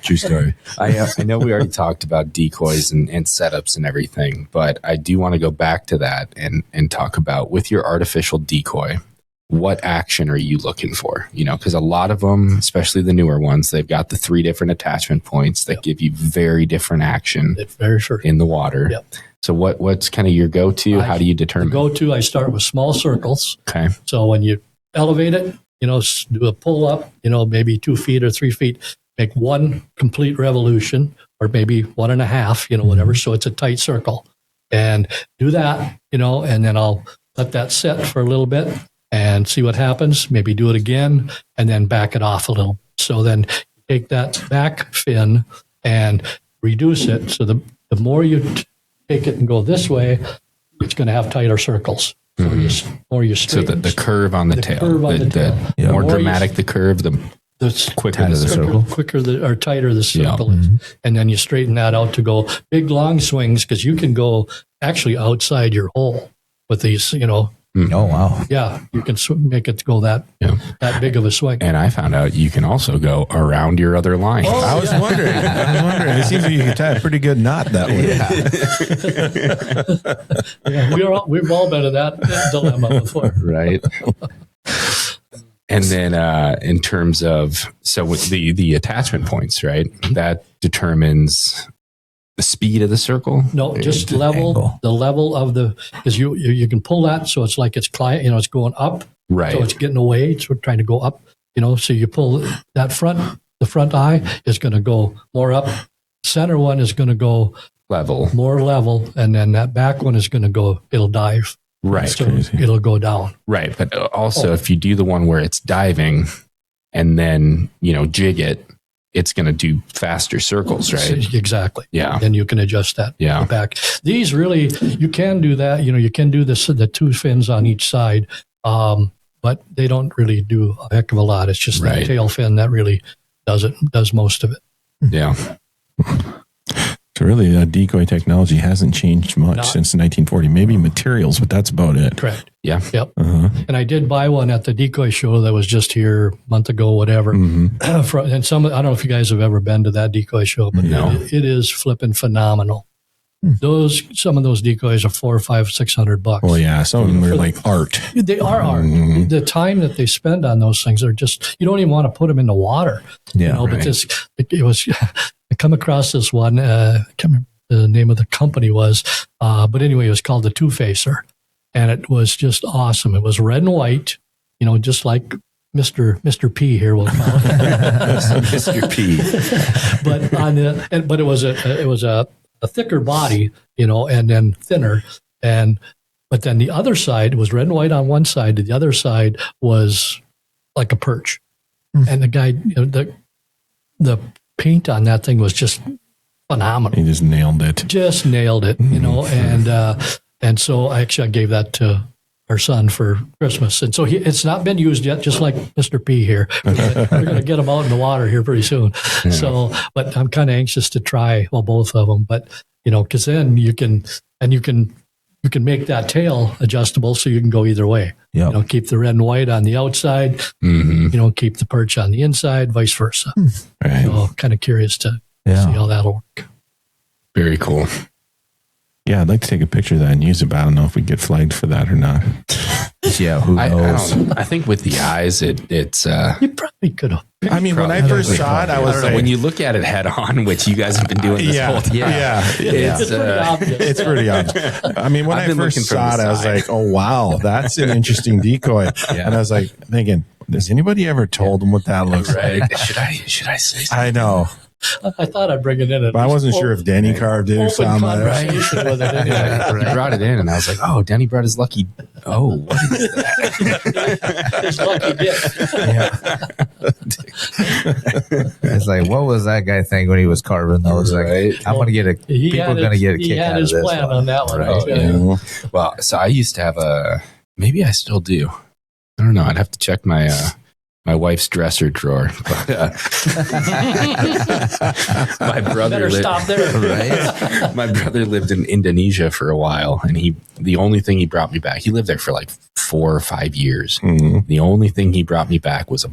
True story. I know we already talked about decoys and setups and everything, but I do want to go back to that and talk about with your artificial decoy. What action are you looking for? Because a lot of them, especially the newer ones, they've got the 3 different attachment points that give you very different action It's very sure. in the water. Yep. So what's kind of your go-to? How do you determine? I start with small circles. Okay. So when you elevate it, do a pull up, maybe 2 feet or 3 feet, make one complete revolution or maybe 1.5, whatever. So it's a tight circle and do that, and then I'll let that set for a little bit and see what happens. Maybe do it again and then back it off a little. So then take that back fin and reduce it. So the more you take it and go this way, it's going to have tighter circles. So more you So straighten. the curve on the tail. curve on the tail. The more The more you- dramatic the curve, the quicker the circle. quicker or tighter the circle is. And then you straighten that out to go big long swings because you can go actually outside your hole with these, Oh, wow. yeah, you can make it go that big of a swing. And I found out you can also go around your other line. Oh, I was wondering. It seems like you can tie a pretty good knot that way. Yeah, we've all been in that dilemma before. Right. And then in terms of, so with the attachment points, right, that determines the speed of the circle? No, just the level, angle. the level of the, because you can pull that so it's like it's it's going up. Right. So it's getting away. It's trying to go up, so you pull that the front eye is going to go more up. Center one is going to go level. More level. And then that back one is going to go, it'll dive. Right. So it'll go down. Right. But also if you do the one where it's diving and then, jig it, it's going to do faster circles, right? Exactly. Yeah. Then you can adjust that Yeah. back. These really, you can do that. You can do the two fins on each side. But they don't really do a heck of a lot. It's just the tail fin that really does most of it. Yeah. So really, decoy technology hasn't changed much since 1940. Maybe materials, but that's about it. Correct. Yeah. Yep. And I did buy one at the decoy show that was just here a month ago, whatever. And I don't know if you guys have ever been to that decoy show, but it is flipping phenomenal. Some of those decoys are $400, $500, $600. Oh yeah, some of them are like art. They are art. The time that they spend on those things are just, you don't even want to put them in the water. Yeah, But it was, I come across this one, I can't remember the name of the company was, but anyway, it was called the Two-Facer. And it was just awesome. It was red and white, just like Mr. P here, we'll call it. Mr. P. But it was a thicker body, and then thinner. But then the other side was red and white on one side. The other side was like a perch. And the guy, the paint on that thing was just phenomenal. He just nailed it. And so I gave that to our son for Christmas. And so it's not been used yet, just like Mr. P here. We're going to get him out in the water here pretty soon. Yeah. So, but I'm kind of anxious to try, both of them. But, because then you can make that tail adjustable so you can go either way. Yep. Keep the red and white on the outside, keep the perch on the inside, vice versa. Right. So kind of curious to see how that'll work. Very cool. Yeah, I'd like to take a picture of that and use it, but I don't know if we get flagged for that or not. Yeah, who knows? I think with the eyes, it's. You probably could have. I mean, when I first saw it, I was like, when you look at it head on, which you guys have been doing this whole time. It's pretty obvious. It's pretty obvious. I mean, when I first saw it, I was like, oh, wow, that's an interesting decoy. Yeah. And I was like thinking, has anybody ever told them what that looks like? Should I say something? I know. I thought I'd bring it in. But I wasn't sure if Denny carved it or something. Conversation with it anyway. He brought it in, and I was like, "Oh, Denny brought his lucky. Oh, what is that? His lucky dip." It's like, what was that guy think when he was carving those? Like, I'm going to get people are going to get a kick out of this. He had his plan on that one. Right. Yeah. Well, so I used to have maybe I still do. I don't know. I'd have to check my wife's dresser drawer. But, my brother stop there. Right? My brother lived in Indonesia for a while, and the only thing he brought me back, he lived there for like 4 or 5 years. Mm-hmm. The only thing he brought me back was a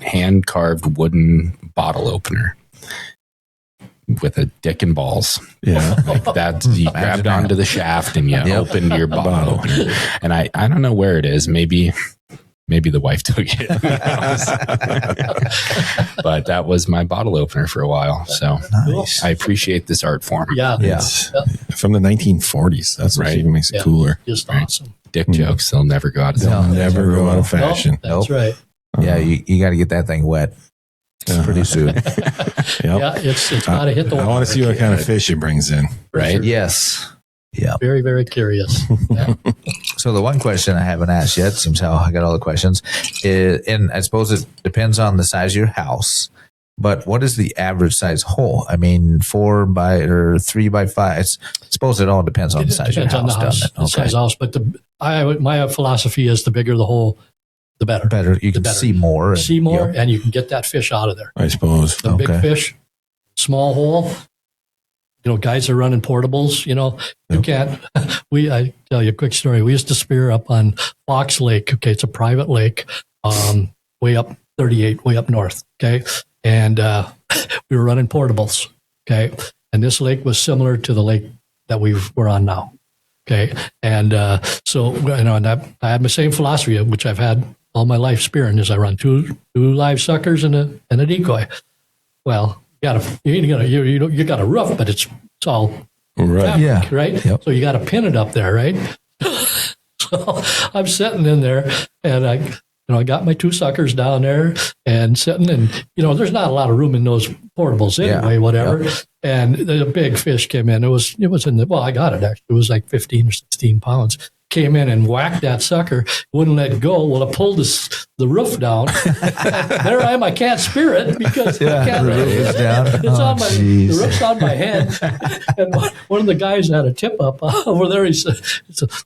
hand-carved wooden bottle opener with a dick and balls. Yeah. Like that, you grabbed onto the shaft and you opened your bottle opener. And I don't know where it is. Maybe the wife took it. But that was my bottle opener for a while. So nice. I appreciate this art form. Yeah. It's from the 1940s. That's what even makes it cooler. Just awesome. Dick jokes, they'll never go out of fashion. Never go out of fashion. That's right. Yeah, you got to get that thing wet pretty soon. Yeah, it's got to hit the water. I want to see what kind of fish it brings in. Right? Sure. Yes. Yeah. Very, very curious. Yeah. So the one question I haven't asked yet, seems how I got all the questions, and I suppose it depends on the size of your house, but what is the average size hole? I mean, 4 by or 3 by 5. I suppose it all depends on the size of your house. Depends on the size of the house. But my philosophy is the bigger the hole, the better. Better. You can see more. And you can get that fish out of there. I suppose. The big fish, small hole. Guys are running portables, you can't. I tell you a quick story. We used to spear up on Fox Lake. Okay. It's a private lake, way up 38, way up north. Okay. And, we were running portables. Okay. And this lake was similar to the lake that we're on now. Okay. And, so, and I had my same philosophy, which I've had all my life spearing, is I run two live suckers and a decoy. Well, you got a roof, but it's all Right. fabric, right? Yep. So you got to pin it up there, right? So I'm sitting in there, and I got my 2 suckers down there and sitting, and there's not a lot of room in those portables anyway, whatever. Yep. And the big fish came in. It was in I got it actually. It was like 15 or 16 pounds. Came in and whacked that sucker, wouldn't let go. Well, I pulled the roof down. There I am. I can't spear it because I can't. The roof is down. It's on the roof's on my head. And one of the guys had a tip up over there. He said,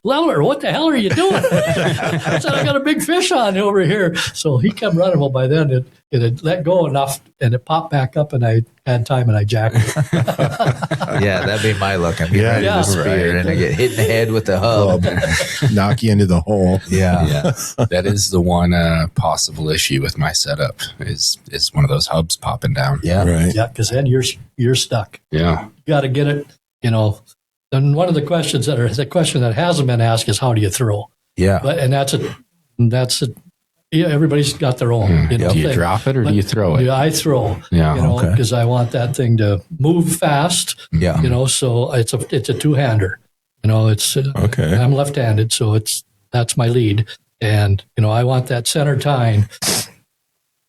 Lemler, what the hell are you doing? I said, I got a big fish on over here. So he kept running. Well, by then it had let go enough and it popped back up, and I had time and I jacked it. Yeah, that'd be my luck. I'm getting ready Yeah. to spear and I get hit in the head with the hub. Knock you into the hole. Yeah. That is the one possible issue with my setup is one of those hubs popping down. Yeah. Right. Yeah, because then you're stuck. Yeah. You got to get it. And one of the questions the question that hasn't been asked is how do you throw? Yeah. But and that's it. Yeah, everybody's got their own. Do you thing. drop it or do you throw it? Yeah, I throw. Yeah. Okay. Because I want that thing to move fast. Yeah. So it's a 2-hander. It's Okay. I'm left-handed, so that's my lead, and I want that center tine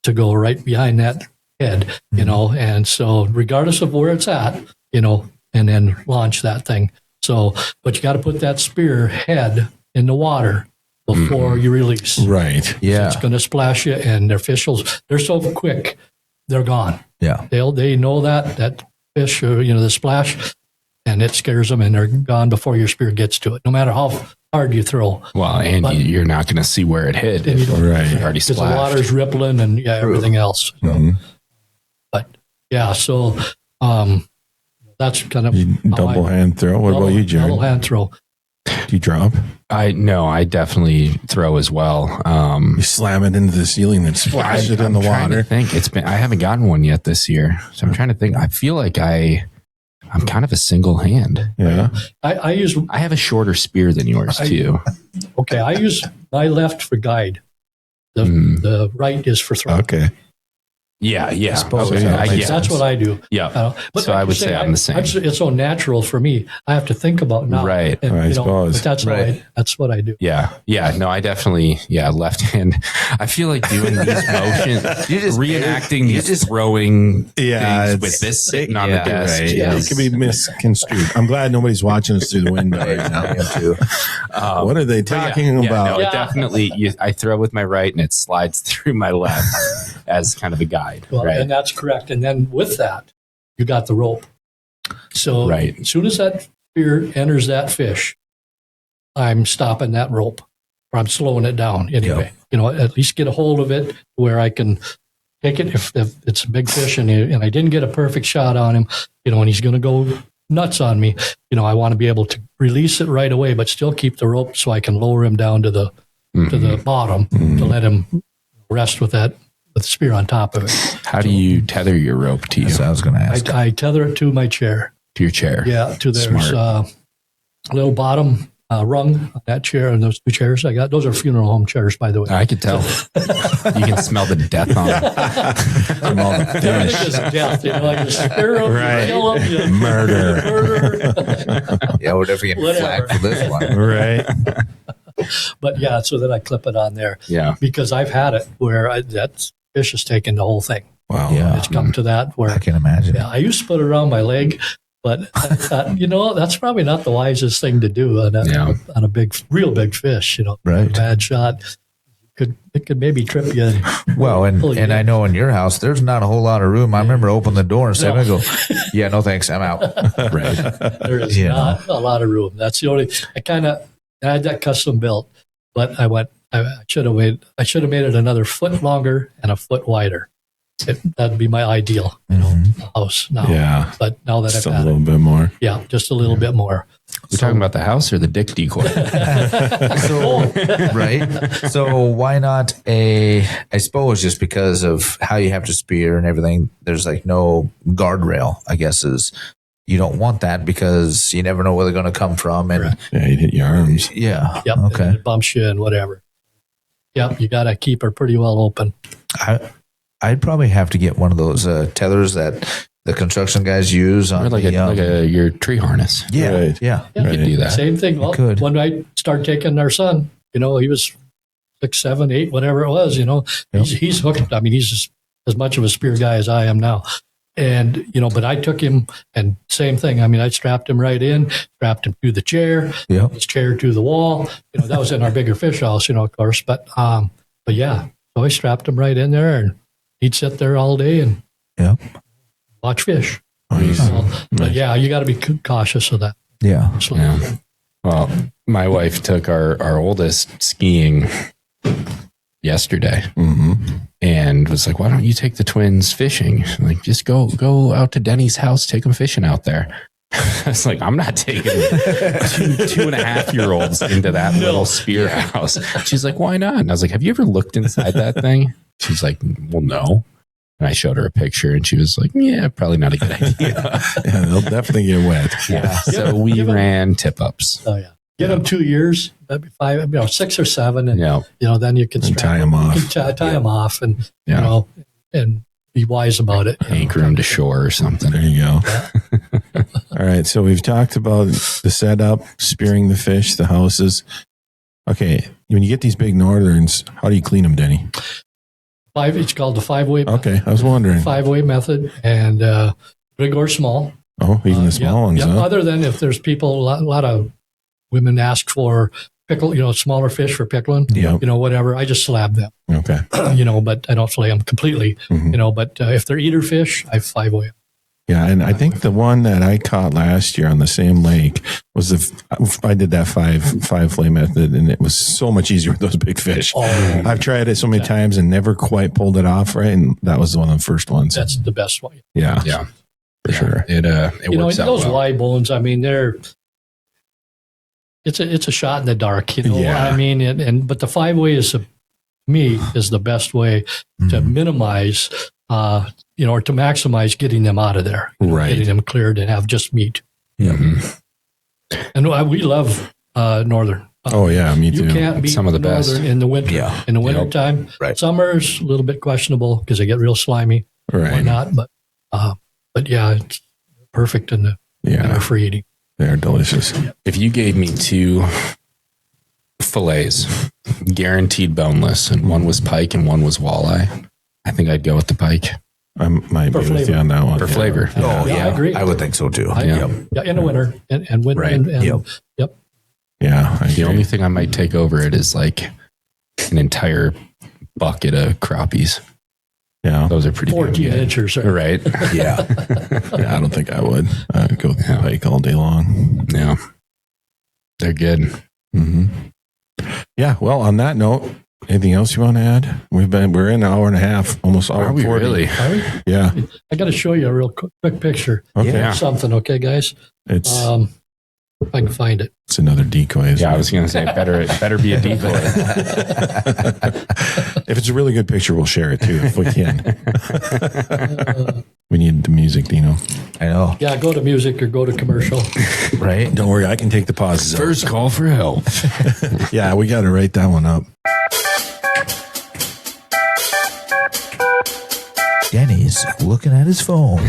to go right behind that head. And so regardless of where it's at, and then launch that thing. So, but you got to put that spear head in the water before you release. Right. Yeah. It's going to splash you, and their fish they're so quick, they're gone. Yeah. They know that fish, the splash, and it scares them, and they're gone before your spear gets to it, no matter how hard you throw. Well, and But- you're not going to see where it hit. And you don't- Right. It already Because the splashed. water's rippling and everything else. Mhm. But yeah, so that's kind of You how double hand throw. What about you, Double Jerry? hand throw. Do you drop? I definitely throw as well. You slam it into the ceiling and splash it in the trying to water. think I haven't gotten one yet this year, so I'm trying to think. I feel like I'm kind of a single hand. Yeah. I use I have a shorter spear than yours too. I use my left for guide. The right is for throw. Okay. Yeah. suppose Okay, so. I Makes get That's it. what I do. Yeah. But So like I you would say I'm the same. It's so natural for me. I have to think about now. Right. And, I suppose. But that's Right. that's what I do. Yeah. No, I definitely, left hand. I feel like doing these motions, reenacting these throwing Yeah, things it's- with this sitting on yeah, the desk. Right. Yeah. It can be misconstrued. I'm glad nobody's watching us through the window right now. I am too. What are they talking about? No, Yeah. it definitely, I throw with my right and it slides through my left as kind of a guide. Well, right. and that's correct. And then with that, you got the rope. So Right. as soon as that spear enters that fish, I'm stopping that rope, or I'm slowing it down anyway. At least get a hold of it where I can take it if it's a big fish and I didn't get a perfect shot on him, and he's going to go nuts on me. I want to be able to release it right away, but still keep the rope so I can lower him down to the bottom to let him rest with the spear on top of it. How do you tether your rope to you? That's what I was going to ask. I tether it to my chair. To your chair? Yeah, to there's Smart. little bottom rung on that chair, and those 2 chairs I got. Those are funeral home chairs, by the way. I could tell. You can smell the death on it. From all the Everything fish. is death, like you spear them, Right. you kill them, you Murder. murder. Yeah, we're definitely getting Whatever. flagged for this one. Right. But yeah, so then I clip it on there Yeah. because I've had it where that fish has taken the whole thing. Wow. Yeah. It's come to that where I can imagine. I used to put it around my leg, but I thought, that's probably not the wisest thing to do on a real big fish. Right. Bad shot. It could maybe trip you. Well, Pull you and in. I know in your house, there's not a whole lot of room. I remember opening the door and saying, No. I go, yeah, no thanks, I'm out. Right. There is You not a lot of room. That's the only. I had that custom built, but I should have made it another foot longer and a foot wider. That'd be my ideal, house now. Yeah. But now that Just I've a had little it, bit more. yeah, just a little bit more. We're talking about the house or the dick decoy? Right. So why not I suppose just because of how you have to spear and everything, there's like no guardrail, I guess you don't want that because you never know where they're going to come from. And Yeah, you'd hit your arms. yeah. Yep. And Okay. it bumps you and whatever. Yep. You got to keep her pretty well open. I'd probably have to get one of those tethers that the construction guys use on Or like your tree harness. yeah, Right. yeah. You could do that. Same thing. Well, could. when I started taking our son, he was 6, 7, 8, whatever it was, Yep. he's hooked. I mean, he's just as much of a spear guy as I am now. And, but I took him and same thing. I mean, I strapped him right in, strapped him to the chair, Yep. his chair to the wall. That was in our bigger fish house, of course. But yeah, so I strapped him right in there and he'd sit there all day and Yep. watch fish. Nice. But yeah, you got to be cautious of that. Yeah. So, Yeah. Well, my wife took our oldest skiing yesterday and was like, why don't you take the twins fishing? I'm like, just go out to Denny's house, take them fishing out there. I was like, I'm not taking 2.5-year-olds into that little spear house. She's like, why not? And I was like, have you ever looked inside that thing? She's like, well, no. And I showed her a picture and she was like, yeah, probably not a good idea. Yeah, they'll definitely get wet. Yeah. So we ran tip-ups. Oh, yeah. Get them 2 years, that'd be 5, 6 or 7. And, Yeah. then you can And strap tie 'em off. You can tie them off and, Yeah. and be wise about it. Anchor them to shore or something. There you go. All right. So we've talked about the setup, spearing the fish, the houses. Okay. When you get these big northerns, how do you clean them, Denny? It's called the 5-way. Okay. I was wondering. 5-way method, and big or small. Oh, even the small ones, Yeah. huh? Other than if there's people, a lot of women ask for pickle, smaller fish for pickling. Yep. Whatever. I just slab them. Okay. But I don't fillet them completely. Mhm. But if they're eater fish, I 5-way them. Yeah, and I think the one that I caught last year on the same lake was I did that five flay method, and it was so much easier with those big fish. Oh, I've tried it so many times and never quite pulled it off right, and that was one of the first ones. that's the best way. Yeah, Yeah. for sure. It works out those well. Y bones. I mean, it's a shot in the dark. Yeah. I mean, but the 5-way is the best way to minimize, or to maximize getting them out of there, Right. getting them cleared and have just meat. Mhm. And we love northern. Oh yeah, me You too. can't beat Some of the best. northern in the winter. Yeah. In the wintertime, Right. summer's a little bit questionable because they get real slimy or Right. not. But yeah, it's perfect in the Yeah, winter for eating. they're delicious. If you gave me 2 fillets, guaranteed boneless, and one was pike and one was walleye, I think I'd go with the pike I might For be with you flavor. on that one. for flavor. Oh, Yeah, yeah. I agree. I would think so too. Yeah. Yeah, in the winter and winter. Right. And, Yep. Yeah, I The agree. only thing I might take over it is like an entire bucket of crappies. Yeah, Those are pretty 14 good. inches. Right. Yeah. yeah, I don't think I would. I'd go with the pike all day long. Yeah. They're good. hmm Yeah. Well, on that note, anything else you want to add? We're in an hour and a half, almost hour Are we 40. really? Are we? Yeah. I got to show you a real quick picture. Okay. Yeah. Something, okay, guys? It's If I can find it. it's another decoy. Isn't Yeah, I it? was going to say it better be a decoy. If it's a really good picture, we'll share it too if we can. We need the music, Dino. I know. Yeah, go to music or go to commercial. Right? Don't worry, I can take the pauses. out. First call for help. Yeah, we got to write that one up. Denny's looking at his phone.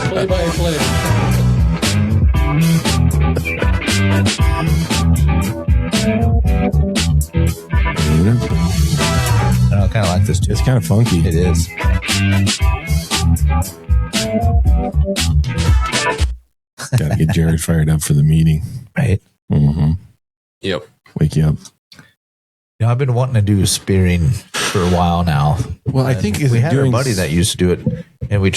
Play by play. I kind of like this too. It's kind of funky. It is. Got to get Jared fired up for the meeting. Right? Mm-hmm. Yep. Wake you up. I've been wanting to do spearing for a while now. Well, I think we had doing a buddy that used to do it, and we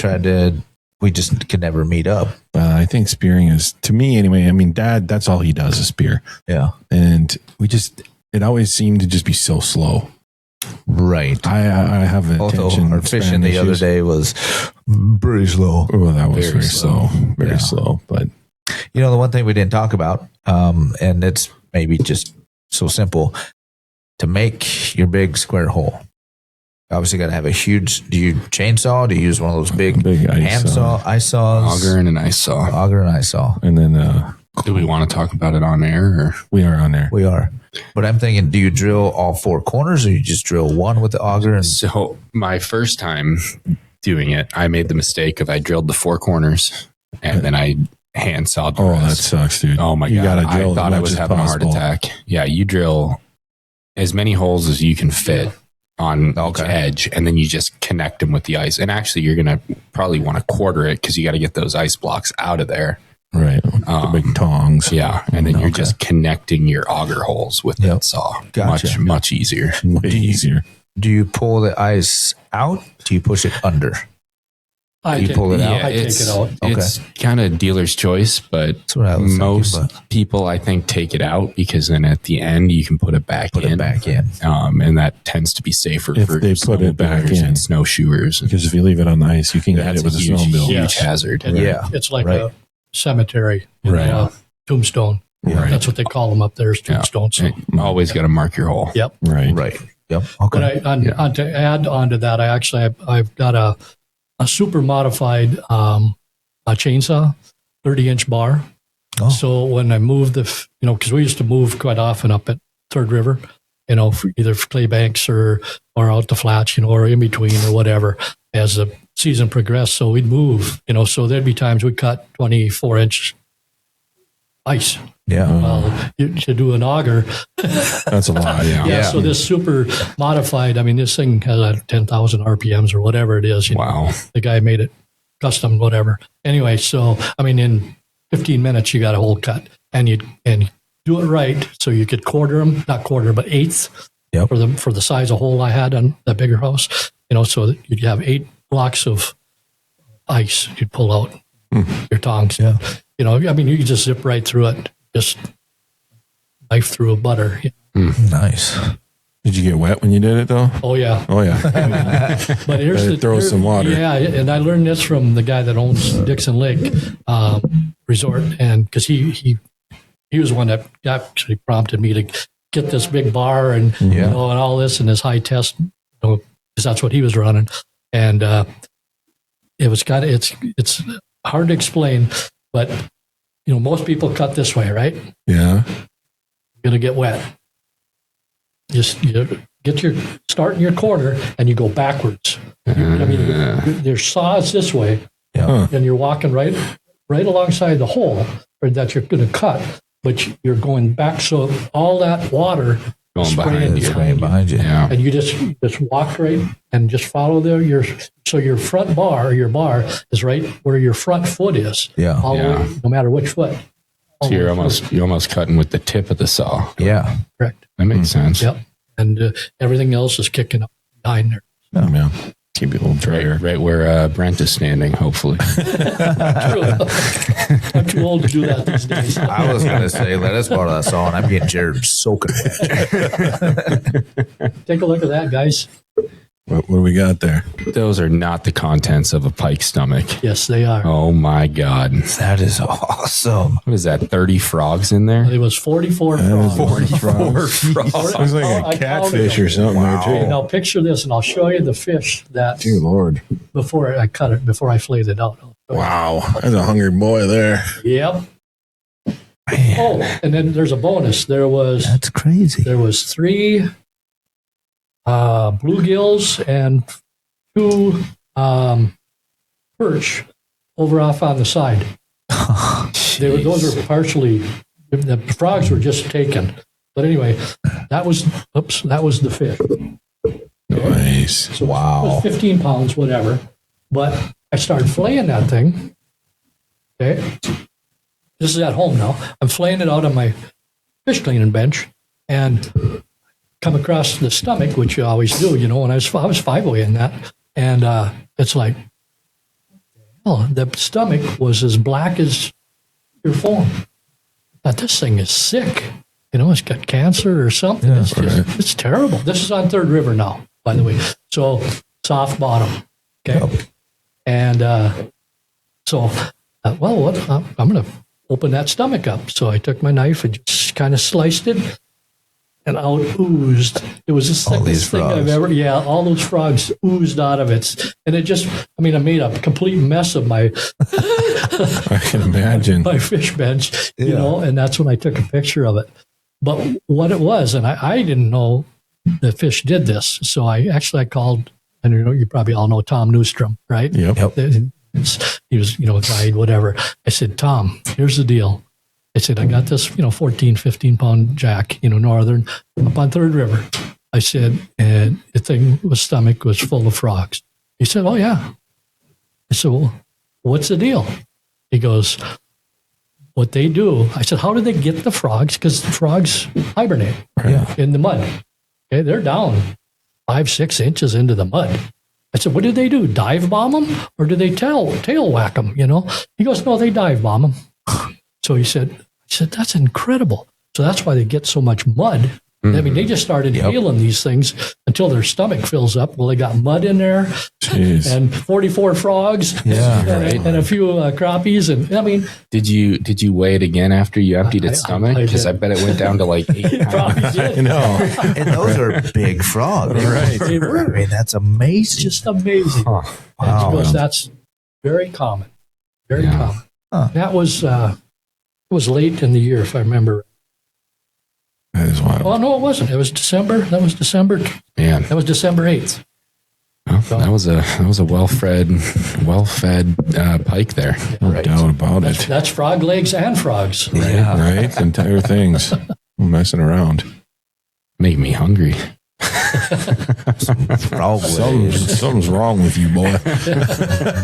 just could never meet up. I think spearing is, to me anyway, I mean, Dad, that's all he does is spear. Yeah. And it always seemed to just be so slow. Right. I have Although attention our fishing span the other issues. day was pretty slow. Oh, that was Very very slow. Very Yeah. slow. But The one thing we didn't talk about, and it's maybe just so simple, to make your big square hole. Obviously, got to have a huge. Do you chainsaw? Do you use one of those big hand saw, ice saws? Auger and an ice saw. Auger and ice saw. and then Do we want to talk about it on air? Or? we are on there. We are. But I'm thinking, do you drill all 4 corners, or you just drill one with the auger? And So my first time doing it, I made the mistake of I drilled the 4 corners and then I hand sawed the that rest. sucks, dude. Oh my You God. gotta drill I as thought I much was as having possible. a heart attack. Yeah. You drill as many holes as you can fit on each edge, and then you just connect them with the ice. And actually, you're going to probably want to quarter it because you got to get those ice blocks out of there. Right. The big tongs. Yeah. And then you're just connecting your auger holes with that saw. Gotcha. Much easier. Way easier. Do you pull the ice out? Do you push it under? I take pull it out? I take it out. It's kind of dealer's choice, but That's what I was most thinking, people, I think, take it out because then at the end you can put it back put in. it back in. And that tends to be safer If for they put it back snowmobilers in. and snowshoers. Because if you leave it on the ice, you can get That's it with a huge, snowmobile. huge Yes. hazard. And it's like Right. a cemetery, Right. tombstone. Right. That's what they call them up there is tombstones. So, Always got to mark your hole. yep. Right. Right. Yep. Okay. But to add on to that, I've got a super modified a chainsaw, 30-inch bar. Oh. So when I moved because we used to move quite often up at Third River, for either clay banks or out the flats, or in between or whatever as the season progressed. So we'd move, so there'd be times we cut 24-inch ice. Yeah. To do an auger. That's a lot. Yeah. Yeah, so this super modified, this thing has 10,000 RPMs or whatever it is. Wow. The guy made it custom, whatever. Anyway, so, in 15 minutes, you got a hole cut. And you do it right, so you could quarter them, not quarter, but eighths Yep. for the size of hole I had on the bigger house. So that you'd have 8 blocks of ice you'd pull out your tongs. Yeah. You could just zip right through it, just knife through a butter. Nice. Did you get wet when you did it, though? Oh, yeah. Oh, yeah. But here's Throw some water. Yeah, and I learned this from the guy that owns Dixon Lake Resort, and because he was the one that actually prompted me to get this big bar and and all this and this high test, because that's what he was running, and it was it's hard to explain, but most people cut this way, right? Yeah. You're gonna get wet. Just start in your corner and you go backwards. There's saws this way, and you're walking right alongside the hole that you're going to cut, but you're going back, so all that water Going spraying Behind you. Yeah. and you just walk right and just follow your front bar, or your bar is right where your front foot is. Yeah. All the way, no matter which foot. So you're almost cutting with the tip of the saw. Yeah. Correct. That makes sense. Yep. And everything else is kicking up behind there. Oh, man. Keep it a little drier. Right where Brent is standing, hopefully. True. I'm too old to do that these days. I was going to say, let us borrow that saw, and I'm getting Jared soaking wet. Take a look at that, guys. What do we got there? Those are not the contents of a pike stomach. Yes, they are. Oh my God. That is awesome. What is that? 30 frogs in there? It was 44 frogs. 44 frogs. Looks like I a catfish counted or something there, Okay, too. now picture this, and I'll show you the fish that Dear Lord. before I cut it, before I flayed it out. Wow. There's a hungry boy there. Yep. Oh, and then there's a bonus. That's crazy. There was 3 bluegills and 2 perch over off on the side. Those were partially, the frogs were just taken. But anyway, that was the fish. Nice. So it was 15 pounds, whatever. But I started flaying that thing. Okay. This is at home now. I'm flaying it out on my fish cleaning bench and come across the stomach, which you always do, and I was 5-way in that. And it's like, the stomach was as black as your phone. Now, this thing is sick. It's got cancer or something. Yeah, It's terrible. This is on Third River now, by the way. So soft bottom. Okay. Yep. And I'm going to open that stomach up. So I took my knife and just kind of sliced it, and out oozed. It was the sickest thing I've ever. Yeah, all those frogs oozed out of it, and it just. I made a complete mess of my. I can imagine. My fish bench, and that's when I took a picture of it. But what it was, and I didn't know the fish did this, so I called and you probably all know Tom Newstrom, right? Yep. He was, guide, whatever. I said, Tom, here's the deal. I said, I got this, 14, 15 pound jack, northern, up on Third River. I said, and the thing was stomach was full of frogs. He said, oh, yeah. I said, well, what's the deal? He goes, what they do, I said, how do they get the frogs? Because frogs hibernate in the mud. Okay, they're down 5-6 inches into the mud. I said, what do they do? Dive bomb them? Or do they tail whack them, He goes, no, they dive bomb them. So I said, that's incredible. So that's why they get so much mud. I mean, they just started inhaling these things until their stomach fills up. Well, they got mud in there. Jeez. And 44 frogs and a few crappies. And I mean, did you weigh it again after you emptied its stomach? Because I bet it went down to like 8 pounds. I know. And those are big frogs. Right. They were. I mean, that's amazing. Just amazing. Huh. Wow. Because that's very common. Very common. Huh. That was late in the year, if I remember. That is wild. Well, no, it wasn't. It was December. That was December. Man, That was December 8th. well, that was a well-fed pike there. No doubt about it. That's frog legs and frogs. Yeah. Right? Entire things. messing around. Make me hungry. Frog legs. Something's wrong with you, boy.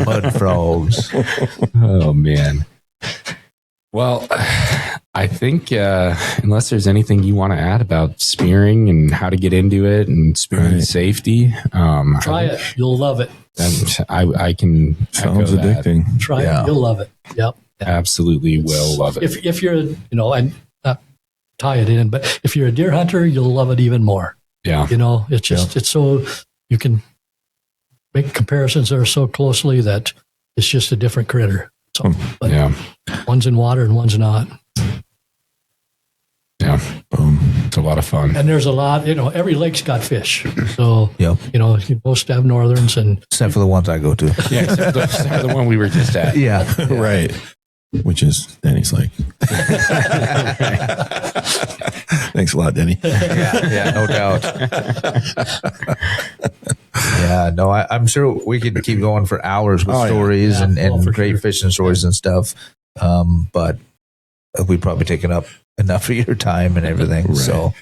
Mud frogs. Oh, man. Well, I think unless there's anything you want to add about spearing and how to get into it and spearing safety, Try it. You'll love it. I can Sounds echo that. addicting. Try it. You'll love it. Yep. Absolutely will love it. If you're, and not tie it in, but if you're a deer hunter, you'll love it even more. Yeah. It's just, it's so, you can make comparisons that are so closely that it's just a different critter. So, but Yeah. one's in water and one's not. Yeah. Boom. It's a lot of fun. And there's a lot, every lake's got fish. So, Yep. most have northerns and Except for the ones I go to. Yeah, except the one we were just at. Yeah. Right. Which is Denny's Lake. Thanks a lot, Denny. Yeah, no doubt. Yeah, no, I'm sure we could keep going for hours with stories Yeah. and For great sure. fishing stories and stuff. But we've probably taken up enough of your time and everything. Right. So,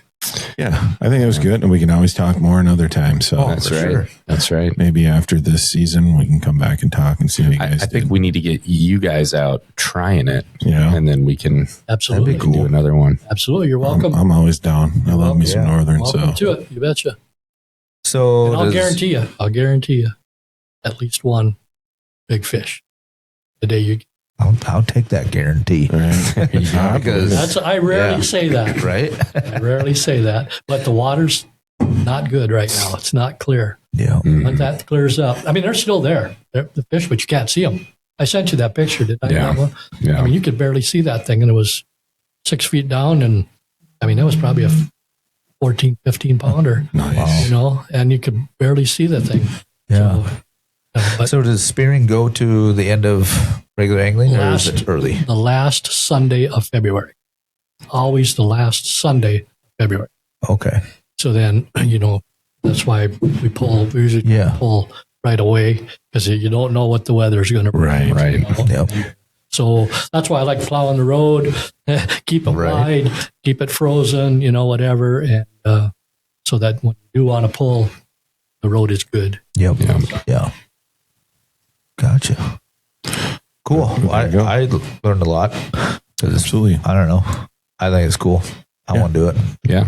Yeah, I think it was good, and we can always talk more another time. So That's for right. sure. That's right. maybe after this season, we can come back and talk and see how you I guys think did. we need to get you guys out trying it, Yeah, and then we can absolutely. That'd be do another one. Absolutely. You're welcome. I'm always down. I love me some Yeah. Northern. welcome So to it. You betcha. so And I'll does- guarantee you at least one big fish the day you I'll take that guarantee. right. Because- I rarely Yeah. say that. Right? I rarely say that. But the water's not good right now. It's not clear. Yeah. When that clears up, I mean, they're still there. They're the fish, but you can't see them. I sent you that picture, did I? Yeah. That one? Yeah. I mean, you could barely see that thing, and it was 6 feet down. And I mean, that was probably a 14, 15 pounder, Nice. and you could barely see the thing. Yeah. But So does spearing go to the end of regular angling or is it early? the last Sunday of February, always the last Sunday of February. Okay. So then, that's why we usually Yeah. pull right away because you don't know what the weather is going to bring. Right. Yep. So that's why I like plowing the road, keep it Right. wide, keep it frozen, whatever. And so that when you do want to pull, the road is good. Yep. Yeah. Yeah. Gotcha. Cool. Well, There you go. I learned a lot. 'Cause Absolutely. I don't know. I think it's cool. I want to do it. Yeah.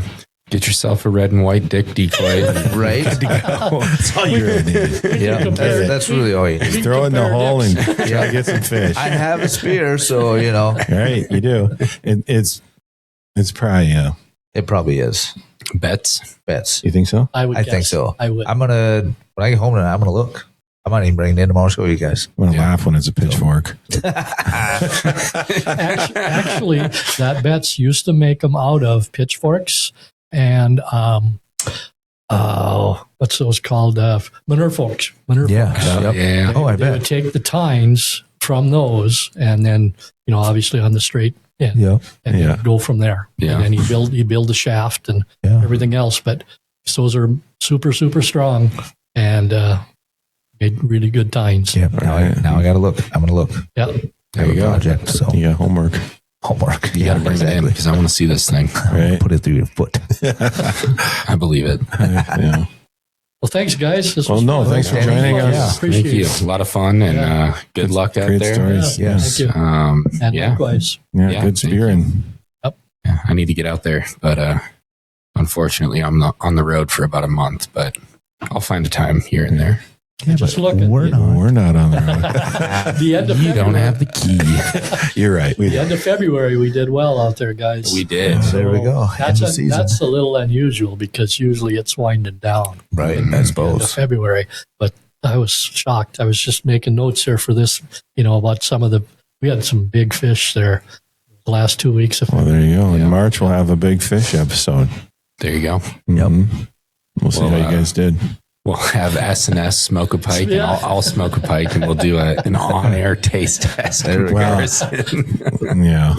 Get yourself a red and white dick decoy. Right? That's all you really need. Yeah. compare- That's really all you need. Throw it in the compare hole and dicks. try to get some fish. I have a spear, so, Right, you do. It's probably, it probably is. Bets. Bets. you think so? I would I guess. think so. I would. When I get home tonight, I'm going to look. I might even bring it in tomorrow and show you guys. I'm going to laugh when it's a pitchfork. Actually, that Betts used to make them out of pitchforks and what's those called? Manure forks. Yeah. Yep. Yeah. Oh, I They would bet. take the tines from those, and then obviously on the straight end, Yep. and Yeah. then go from there. Yeah. And then you build the shaft and Yeah. everything else. But those are super, super strong. and made really good tines. Yeah. Now I got to look. I'm going to look. Yeah. There you go. Project, so You got homework. homework. You got to bring it in because I want to see this thing. Right. Put it through your foot. I believe it. Yeah. Well, thanks, guys. This Well, was no, fun. thanks for Thank joining you. us. Yeah. Appreciate Thank you. it. A lot of fun and good luck out Great there. stories. Yeah, Yes. thank you. And Yeah. likewise. Yeah, Yeah, good thank spearing. Yeah, I need to get out there, but unfortunately, I'm not on the road for about a month. But I'll find a time here and there. Yeah, Just but look at we're the- not. We're not on the road. The end of You don't February. have the key. You're right. We The end of February, we did well out there, guys. We did. There we go. That's End of season. that's a little unusual because usually it's winding down Right. I end of suppose. February. But I was shocked. I was just making notes here for this, about some of we had some big fish there the last 2 weeks. Well, there you go. In Yeah. March, we'll have a big fish episode. There you go. Mhm. We'll see Well, how you guys did. We'll have S&S smoke a pike, and Yeah. I'll smoke a pike, and we'll do an on-air taste test There we go. comparison. Yeah.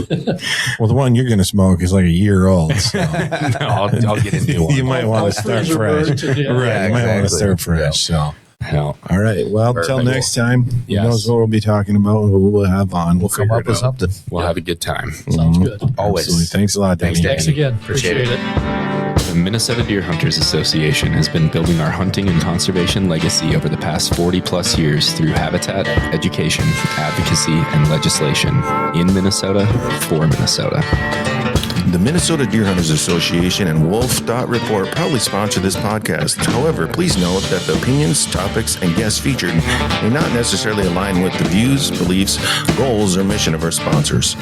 Well, the one you're going to smoke is like a year old. So. No, I'll get a new one. You might want to start fresh. Birds and, Right. You might want to exactly. start fresh. So. Hell, All right. Well, until Perfect. next time, who Yes. knows what we'll be talking about, who we'll have on. We'll come figure up it with out. something. we'll have a good time. Sounds good. Always. Absolutely. Thanks a lot, Danny. Thanks, Thanks Danny. again. Appreciate Appreciate it. The Minnesota Deer Hunters Association has been building our hunting and conservation legacy over the past 40 plus years through habitat, education, advocacy, and legislation in Minnesota for Minnesota. The Minnesota Deer Hunters Association and Wolf Dot Report proudly sponsor this podcast. However, please note that the opinions, topics, and guests featured may not necessarily align with the views, beliefs, goals, or mission of our sponsors.